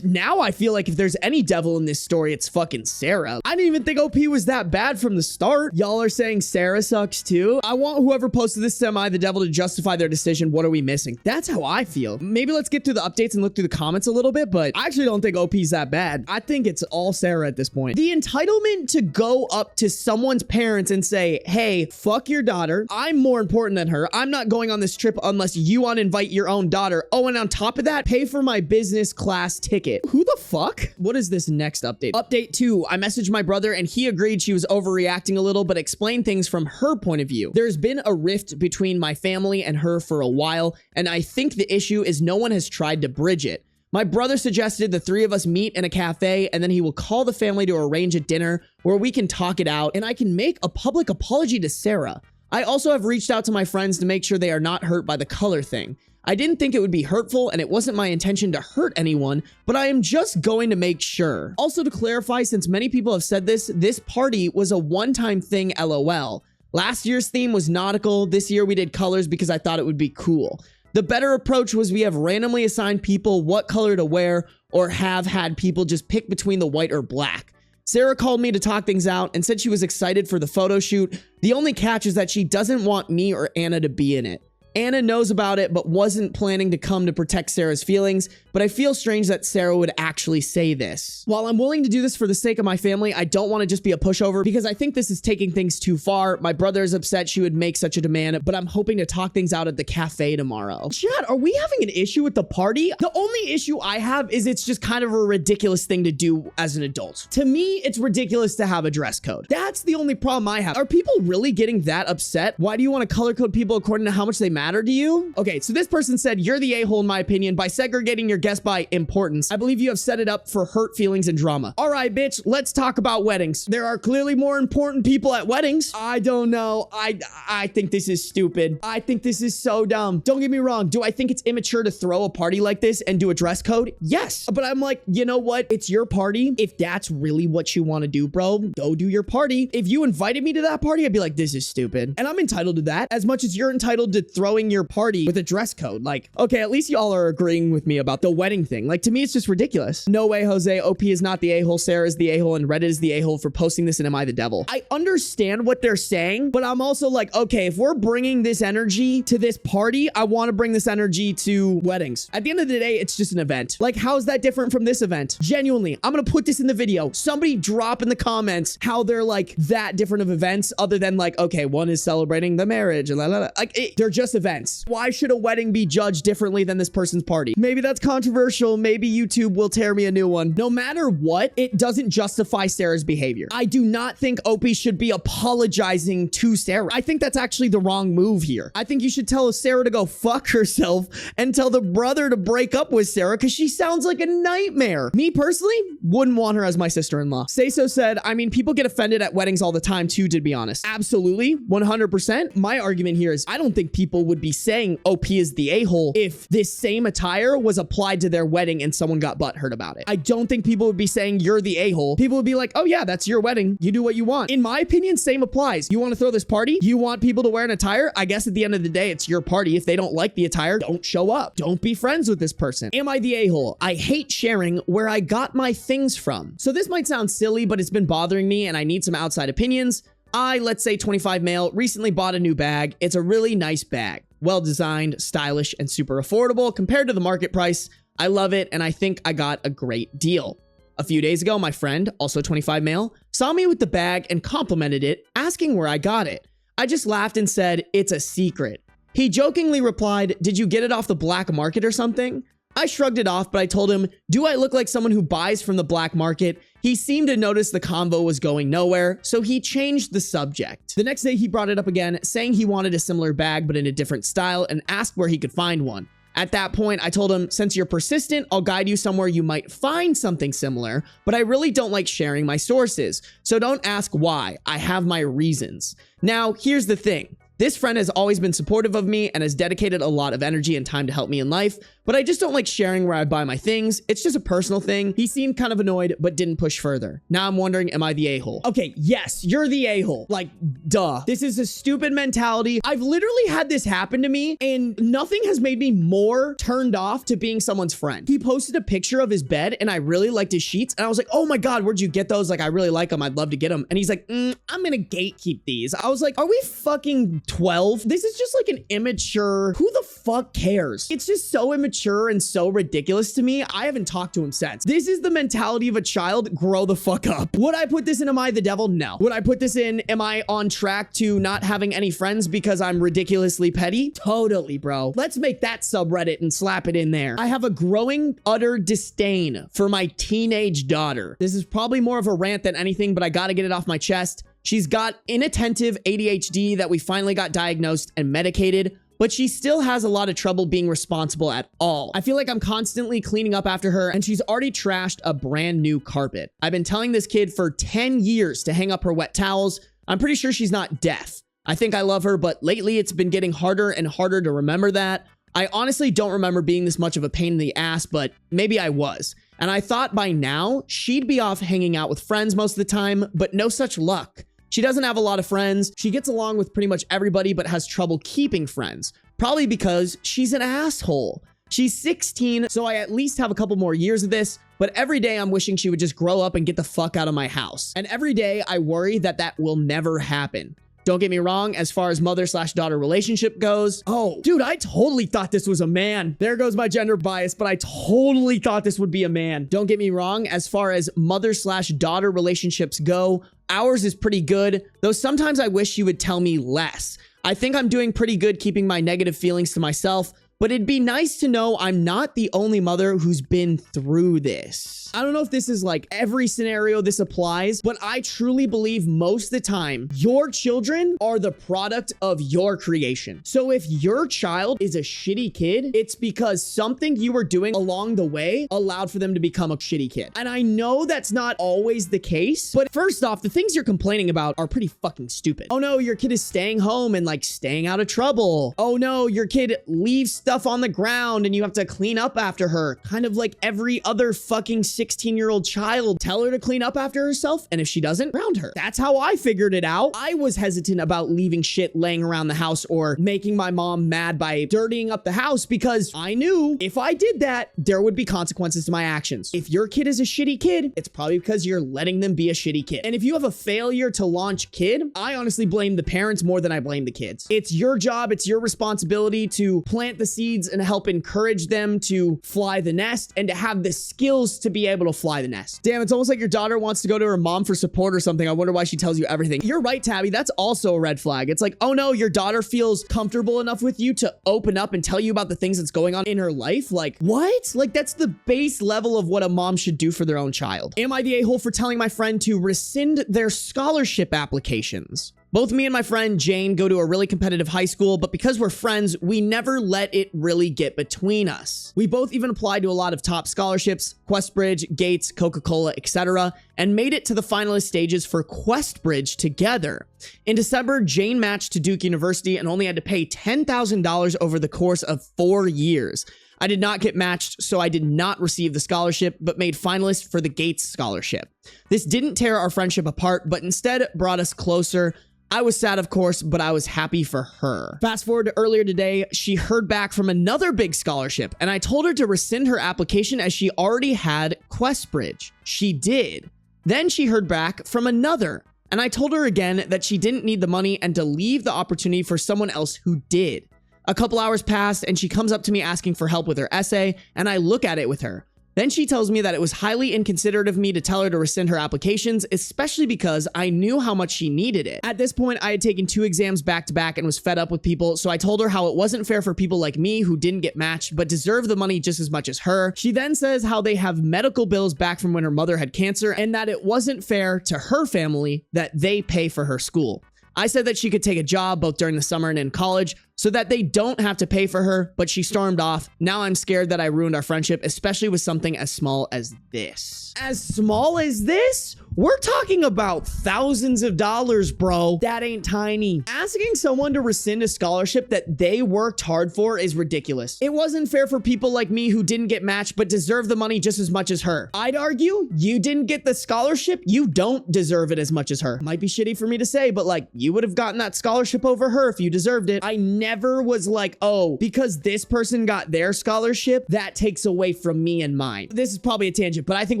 S1: Now I feel like if there's any devil in this story, it's fucking Sarah. I didn't even think OP was that bad from the start. Y'all are saying Sarah sucks too. I want whoever posted this to AmITheDevil to justify their decision. What are we missing? That's how I feel. Maybe let's get through the updates and look through the comments a little bit, but I actually don't think OP's that bad. I think it's all Sarah at this point. The entitlement to go up to someone's parents and say, hey, fuck your daughter. I'm more important than her. I'm not going on this trip unless you want to invite your own daughter. Oh, and on top of that, pay for my business class ticket. Who the fuck? What is this next update? Update 2. I messaged my brother and he agreed she was overreacting a little, but explained things from her point of view. There's been a rift between my family and her for a while, and I think the issue is no one has tried to bridge it. My brother suggested the three of us meet in a cafe, and then he will call the family to arrange a dinner where we can talk it out, and I can make a public apology to Sarah. I also have reached out to my friends to make sure they are not hurt by the color thing. I didn't think it would be hurtful, and it wasn't my intention to hurt anyone, but I am just going to make sure. Also, to clarify, since many people have said this party was a one-time thing, LOL. Last year's theme was nautical. This year we did colors because I thought it would be cool. The better approach was we have randomly assigned people what color to wear, or have had people just pick between the white or black. Sarah called me to talk things out and said she was excited for the photo shoot. The only catch is that she doesn't want me or Anna to be in it. Anna knows about it, but wasn't planning to come to protect Sarah's feelings, but I feel strange that Sarah would actually say this. While I'm willing to do this for the sake of my family, I don't want to just be a pushover because I think this is taking things too far. My brother is upset she would make such a demand, but I'm hoping to talk things out at the cafe tomorrow. Chad, are we having an issue with the party? The only issue I have is it's just kind of a ridiculous thing to do as an adult. To me, it's ridiculous to have a dress code. That's the only problem I have. Are people really getting that upset? Why do you want to color code people according to how much they matter to you? Okay, so this person said, you're the a-hole in my opinion by segregating your guests by importance. I believe you have set it up for hurt feelings and drama. All right, bitch, let's talk about weddings. There are clearly more important people at weddings. I don't know. I think this is stupid. I think this is so dumb. Don't get me wrong. Do I think it's immature to throw a party like this and do a dress code? Yes. But I'm like, you know what? It's your party. If that's really what you want to do, bro, go do your party. If you invited me to that party, I'd be like, this is stupid. And I'm entitled to that as much as you're entitled to throwing your party with a dress code. Like, okay, at least y'all are agreeing with me about the wedding thing. Like, to me, it's just ridiculous. No way, Jose. OP is not the a-hole. Sarah is the a-hole, and Reddit is the a-hole for posting this in AmITheDevil. I understand what they're saying, but I'm also like, okay, if we're bringing this energy to this party, I want to bring this energy to weddings. At the end of the day, it's just an event. Like, how is that different from this event? Genuinely, I'm going to put this in the video. Somebody drop in the comments how they're like that different of events other than like, okay, one is celebrating the marriage and like they're just events. Why should a wedding be judged differently than this person's party? Maybe that's controversial. Maybe YouTube will tear me a new one. No matter what, it doesn't justify Sarah's behavior. I do not think Opie should be apologizing to Sarah. I think that's actually the wrong move here. I think you should tell Sarah to go fuck herself and tell the brother to break up with Sarah because she sounds like a nightmare. Me personally, wouldn't want her as my sister-in-law. Say So said, I mean, people get offended at weddings all the time too, to be honest. Absolutely, 100%. My argument here is I don't think people would be saying OP is the a-hole if this same attire was applied to their wedding and someone got butthurt about it. I don't think people would be saying you're the a-hole. People would be like, oh yeah, that's your wedding. You do what you want. In my opinion, same applies. You want to throw this party? You want people to wear an attire? I guess at the end of the day, it's your party. If they don't like the attire, don't show up. Don't be friends with this person. Am I the a-hole? I hate sharing where I got my things from. So this might sound silly, but it's been bothering me and I need some outside opinions. I, let's say 25 male, recently bought a new bag. It's a really nice bag. Well designed, stylish, and super affordable compared to the market price. I love it, and I think I got a great deal. A few days ago, my friend, also 25 male, saw me with the bag and complimented it, asking where I got it. I just laughed and said, it's a secret. He jokingly replied, did you get it off the black market or something? I shrugged it off, but I told him, do I look like someone who buys from the black market? He seemed to notice the convo was going nowhere, so he changed the subject. The next day, he brought it up again, saying he wanted a similar bag, but in a different style, and asked where he could find one. At that point, I told him, since you're persistent, I'll guide you somewhere you might find something similar, but I really don't like sharing my sources, so don't ask why. I have my reasons. Now, here's the thing. This friend has always been supportive of me and has dedicated a lot of energy and time to help me in life, but I just don't like sharing where I buy my things. It's just a personal thing. He seemed kind of annoyed, but didn't push further. Now I'm wondering, am I the a-hole? Okay, yes, you're the a-hole. Like, duh. This is a stupid mentality. I've literally had this happen to me, and nothing has made me more turned off to being someone's friend. He posted a picture of his bed, and I really liked his sheets, and I was like, oh my God, where'd you get those? Like, I really like them. I'd love to get them. And he's like, I'm gonna gatekeep these. I was like, are we fucking 12? This is just like an immature, who the fuck cares? It's just so immature and so ridiculous to me. I haven't talked to him since. This is the mentality of a child. Grow the fuck up. Would I put this in Am I the Devil? No. Would I put this in Am I on track to not having any friends because I'm ridiculously petty? Totally, bro. Let's make that subreddit and slap it in there. I have a growing utter disdain for my teenage daughter. This is probably more of a rant than anything, but I gotta get it off my chest. She's got inattentive ADHD that we finally got diagnosed and medicated, but she still has a lot of trouble being responsible at all. I feel like I'm constantly cleaning up after her, and she's already trashed a brand new carpet. I've been telling this kid for 10 years to hang up her wet towels. I'm pretty sure she's not deaf. I think I love her, but lately it's been getting harder and harder to remember that. I honestly don't remember being this much of a pain in the ass, but maybe I was. And I thought by now she'd be off hanging out with friends most of the time, but no such luck. She doesn't have a lot of friends. She gets along with pretty much everybody, but has trouble keeping friends. Probably because she's an asshole. She's 16, so I at least have a couple more years of this, but every day I'm wishing she would just grow up and get the fuck out of my house. And every day I worry that that will never happen. Don't get me wrong, as far as mother/daughter relationship goes. Oh, dude, I totally thought this was a man. There goes my gender bias, but I totally thought this would be a man. Don't get me wrong, as far as mother/daughter relationships go, ours is pretty good, though sometimes I wish you would tell me less. I think I'm doing pretty good keeping my negative feelings to myself, but it'd be nice to know I'm not the only mother who's been through this. I don't know if this is like every scenario this applies, but I truly believe most of the time, your children are the product of your creation. So if your child is a shitty kid, it's because something you were doing along the way allowed for them to become a shitty kid. And I know that's not always the case, but first off, the things you're complaining about are pretty fucking stupid. Oh no, your kid is staying home and like staying out of trouble. Oh no, your kid leaves stuff on the ground and you have to clean up after her. Kind of like every other fucking 16-year-old child. Tell her to clean up after herself, and if she doesn't, ground her. That's how I figured it out. I was hesitant about leaving shit laying around the house or making my mom mad by dirtying up the house because I knew if I did that, there would be consequences to my actions. If your kid is a shitty kid, it's probably because you're letting them be a shitty kid. And if you have a failure to launch kid, I honestly blame the parents more than I blame the kids. It's your job, it's your responsibility to plant the seeds and help encourage them to fly the nest and to have the skills to be able to fly the nest. Damn, it's almost like your daughter wants to go to her mom for support or something. I wonder why she tells you everything. You're right, Tabby. That's also a red flag. It's like, oh no, your daughter feels comfortable enough with you to open up and tell you about the things that's going on in her life. Like, what? Like, that's the base level of what a mom should do for their own child. Am I the a-hole for telling my friend to rescind their scholarship applications? Both me and my friend Jane go to a really competitive high school, but because we're friends, we never let it really get between us. We both even applied to a lot of top scholarships, Questbridge, Gates, Coca-Cola, etc., and made it to the finalist stages for Questbridge together. In December, Jane matched to Duke University and only had to pay $10,000 over the course of 4 years. I did not get matched, so I did not receive the scholarship, but made finalists for the Gates scholarship. This didn't tear our friendship apart, but instead brought us closer. I was sad, of course, but I was happy for her. Fast forward to earlier today, she heard back from another big scholarship, and I told her to rescind her application as she already had Questbridge. She did. Then she heard back from another, and I told her again that she didn't need the money and to leave the opportunity for someone else who did. A couple hours passed, and she comes up to me asking for help with her essay, and I look at it with her. Then she tells me that it was highly inconsiderate of me to tell her to rescind her applications, especially because I knew how much she needed it. At this point, I had taken 2 exams back to back and was fed up with people, so I told her how it wasn't fair for people like me who didn't get matched but deserve the money just as much as her. She then says how they have medical bills back from when her mother had cancer and that it wasn't fair to her family that they pay for her school. I said that she could take a job both during the summer and in college so that they don't have to pay for her, but she stormed off. Now I'm scared that I ruined our friendship, especially with something as small as this. As small as this? We're talking about thousands of dollars, bro. That ain't tiny. Asking someone to rescind a scholarship that they worked hard for is ridiculous. It wasn't fair for people like me who didn't get matched but deserve the money just as much as her. I'd argue you didn't get the scholarship, you don't deserve it as much as her. Might be shitty for me to say, but like, you would have gotten that scholarship over her if you deserved it. I never was like, oh, because this person got their scholarship, that takes away from me and mine. This is probably a tangent, but I think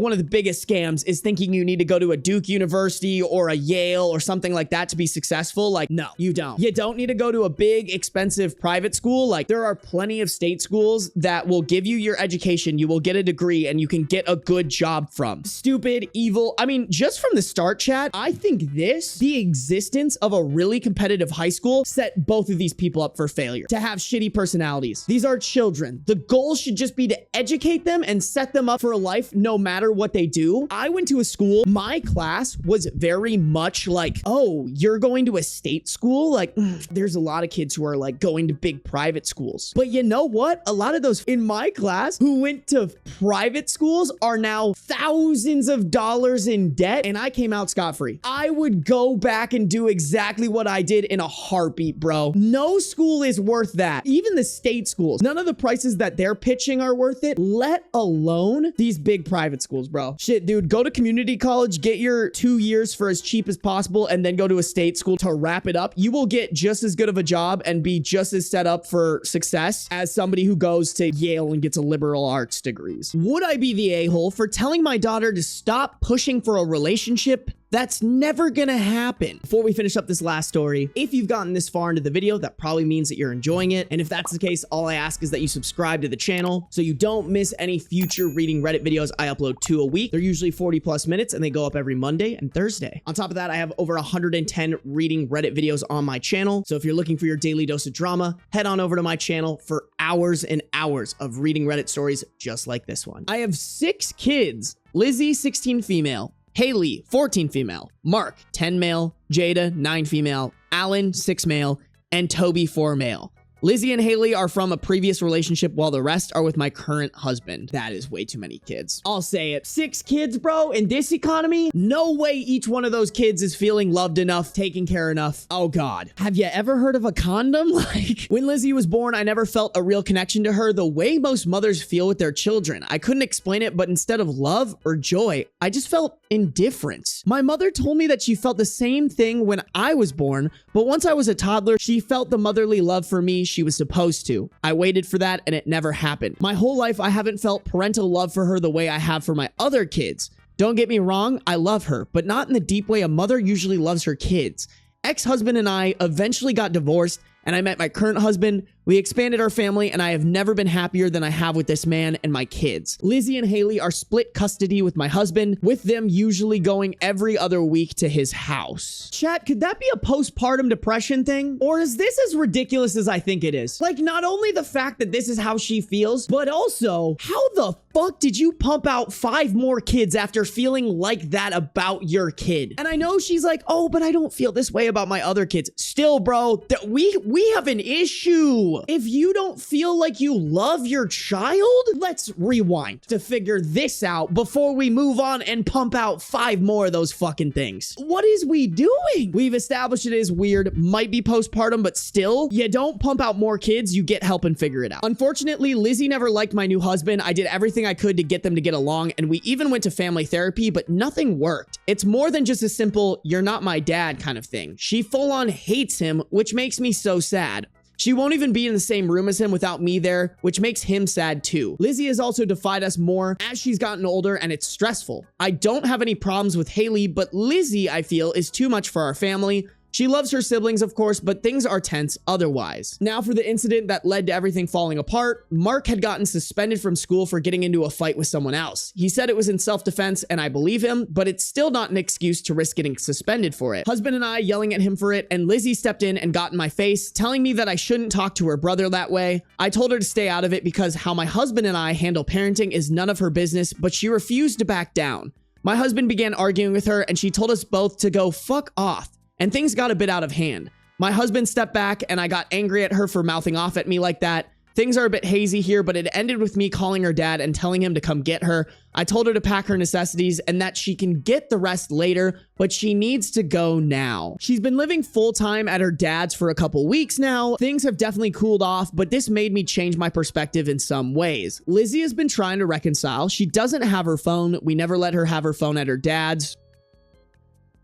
S1: one of the biggest scams is thinking you need to go to a Duke University or a Yale or something like that to be successful. Like, no, you don't. You don't need to go to a big, expensive private school. Like, there are plenty of state schools that will give you your education. You will get a degree and you can get a good job from. Stupid, evil. I mean, just from the start, chat, I think the existence of a really competitive high school set both of these people up for failure, to have shitty personalities. These are children. The goal should just be to educate them and set them up for a life no matter what they do. I went to a school, my class was very much like, oh, you're going to a state school? Like, there's a lot of kids who are like going to big private schools. But you know what? A lot of those in my class who went to private schools are now thousands of dollars in debt, and I came out scot-free. I would go back and do exactly what I did in a heartbeat, bro. No school is worth that. Even the state schools, none of the prices that they're pitching are worth it, let alone these big private schools, bro. Shit, dude, go to community college, get your 2 years for as cheap as possible, and then go to a state school to wrap it up. You will get just as good of a job and be just as set up for success as somebody who goes to Yale and gets a liberal arts degrees. Would I be the a-hole for telling my daughter to stop pushing for a relationship? That's never gonna happen. Before we finish up this last story, if you've gotten this far into the video, that probably means that you're enjoying it. And if that's the case, all I ask is that you subscribe to the channel so you don't miss any future reading Reddit videos. I upload 2 a week. They're usually 40+ minutes and they go up every Monday and Thursday. On top of that, I have over 110 reading Reddit videos on my channel. So if you're looking for your daily dose of drama, head on over to my channel for hours and hours of reading Reddit stories just like this one. I have 6 kids: Lizzie, 16 female, Haley, 14 female, Mark, 10 male, Jada, 9 female, Alan, 6 male, and Toby, 4 male. Lizzie and Haley are from a previous relationship while the rest are with my current husband. That is way too many kids. I'll say it. 6 kids, bro, in this economy? No way each one of those kids is feeling loved enough, taken care enough. Oh God. Have you ever heard of a condom? Like, when Lizzie was born, I never felt a real connection to her the way most mothers feel with their children. I couldn't explain it, but instead of love or joy, I just felt indifference. My mother told me that she felt the same thing when I was born, but once I was a toddler, she felt the motherly love for me she was supposed to. I waited for that and it never happened. My whole life, I haven't felt parental love for her the way I have for my other kids. Don't get me wrong, I love her, but not in the deep way a mother usually loves her kids. Ex-husband and I eventually got divorced and I met my current husband. We expanded our family, and I have never been happier than I have with this man and my kids. Lizzie and Haley are split custody with my husband, with them usually going every other week to his house. Chat, could that be a postpartum depression thing? Or is this as ridiculous as I think it is? Like, not only the fact that this is how she feels, but also, how the fuck did you pump out 5 more kids after feeling like that about your kid? And I know she's like, oh, but I don't feel this way about my other kids. Still, bro, we have an issue. If you don't feel like you love your child, let's rewind to figure this out before we move on and pump out 5 more of those fucking things. What is we doing? We've established it is weird, might be postpartum, but still, you don't pump out more kids, you get help and figure it out. Unfortunately, Lizzie never liked my new husband. I did everything I could to get them to get along, and we even went to family therapy, but nothing worked. It's more than just a simple, you're not my dad kind of thing. She full on hates him, which makes me so sad. She won't even be in the same room as him without me there, which makes him sad too. Lizzie has also defied us more as she's gotten older, and it's stressful. I don't have any problems with Haley, but Lizzie, I feel, is too much for our family. She loves her siblings, of course, but things are tense otherwise. Now for the incident that led to everything falling apart. Mark had gotten suspended from school for getting into a fight with someone else. He said it was in self-defense, and I believe him, but it's still not an excuse to risk getting suspended for it. Husband and I yelling at him for it, and Lizzie stepped in and got in my face, telling me that I shouldn't talk to her brother that way. I told her to stay out of it because how my husband and I handle parenting is none of her business, but she refused to back down. My husband began arguing with her, and she told us both to go fuck off. And things got a bit out of hand. My husband stepped back and I got angry at her for mouthing off at me like that. Things are a bit hazy here, but it ended with me calling her dad and telling him to come get her. I told her to pack her necessities and that she can get the rest later, but she needs to go now. She's been living full-time at her dad's for a couple weeks now. Things have definitely cooled off, but this made me change my perspective in some ways. Lizzie has been trying to reconcile. She doesn't have her phone. We never let her have her phone at her dad's.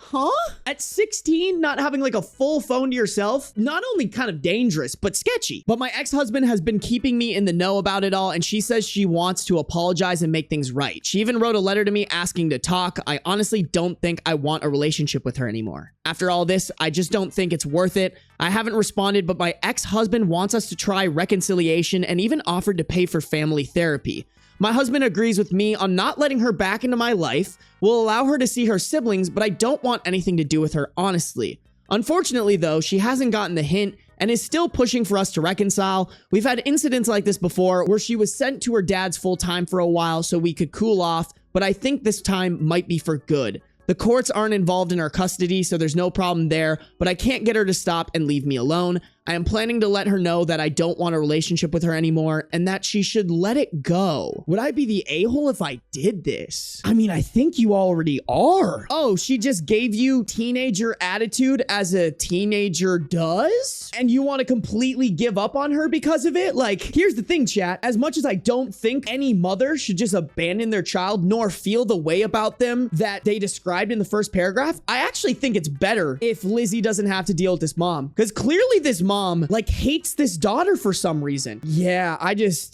S1: Huh? At 16, not having like a full phone to yourself? Not only kind of dangerous, but sketchy. But my ex-husband has been keeping me in the know about it all, and she says she wants to apologize and make things right. She even wrote a letter to me asking to talk. I honestly don't think I want a relationship with her anymore. After all this, I just don't think it's worth it. I haven't responded, but my ex-husband wants us to try reconciliation and even offered to pay for family therapy. My husband agrees with me on not letting her back into my life, will allow her to see her siblings, but I don't want anything to do with her, honestly. Unfortunately, though, she hasn't gotten the hint and is still pushing for us to reconcile. We've had incidents like this before where she was sent to her dad's full-time for a while so we could cool off, but I think this time might be for good. The courts aren't involved in our custody, so there's no problem there, but I can't get her to stop and leave me alone. I am planning to let her know that I don't want a relationship with her anymore and that she should let it go. Would I be the a-hole if I did this? I mean, I think you already are. Oh, she just gave you teenager attitude as a teenager does? And you want to completely give up on her because of it? Like, here's the thing, chat. As much as I don't think any mother should just abandon their child nor feel the way about them that they described in the first paragraph, I actually think it's better if Lizzie doesn't have to deal with this mom. Because clearly this mom like hates this daughter for some reason. Yeah,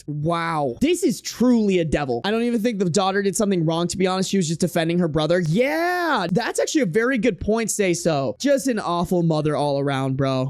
S1: wow. This is truly a devil. I don't even think the daughter did something wrong, to be honest. She was just defending her brother. Yeah, that's actually a very good point, say so. Just an awful mother all around, bro.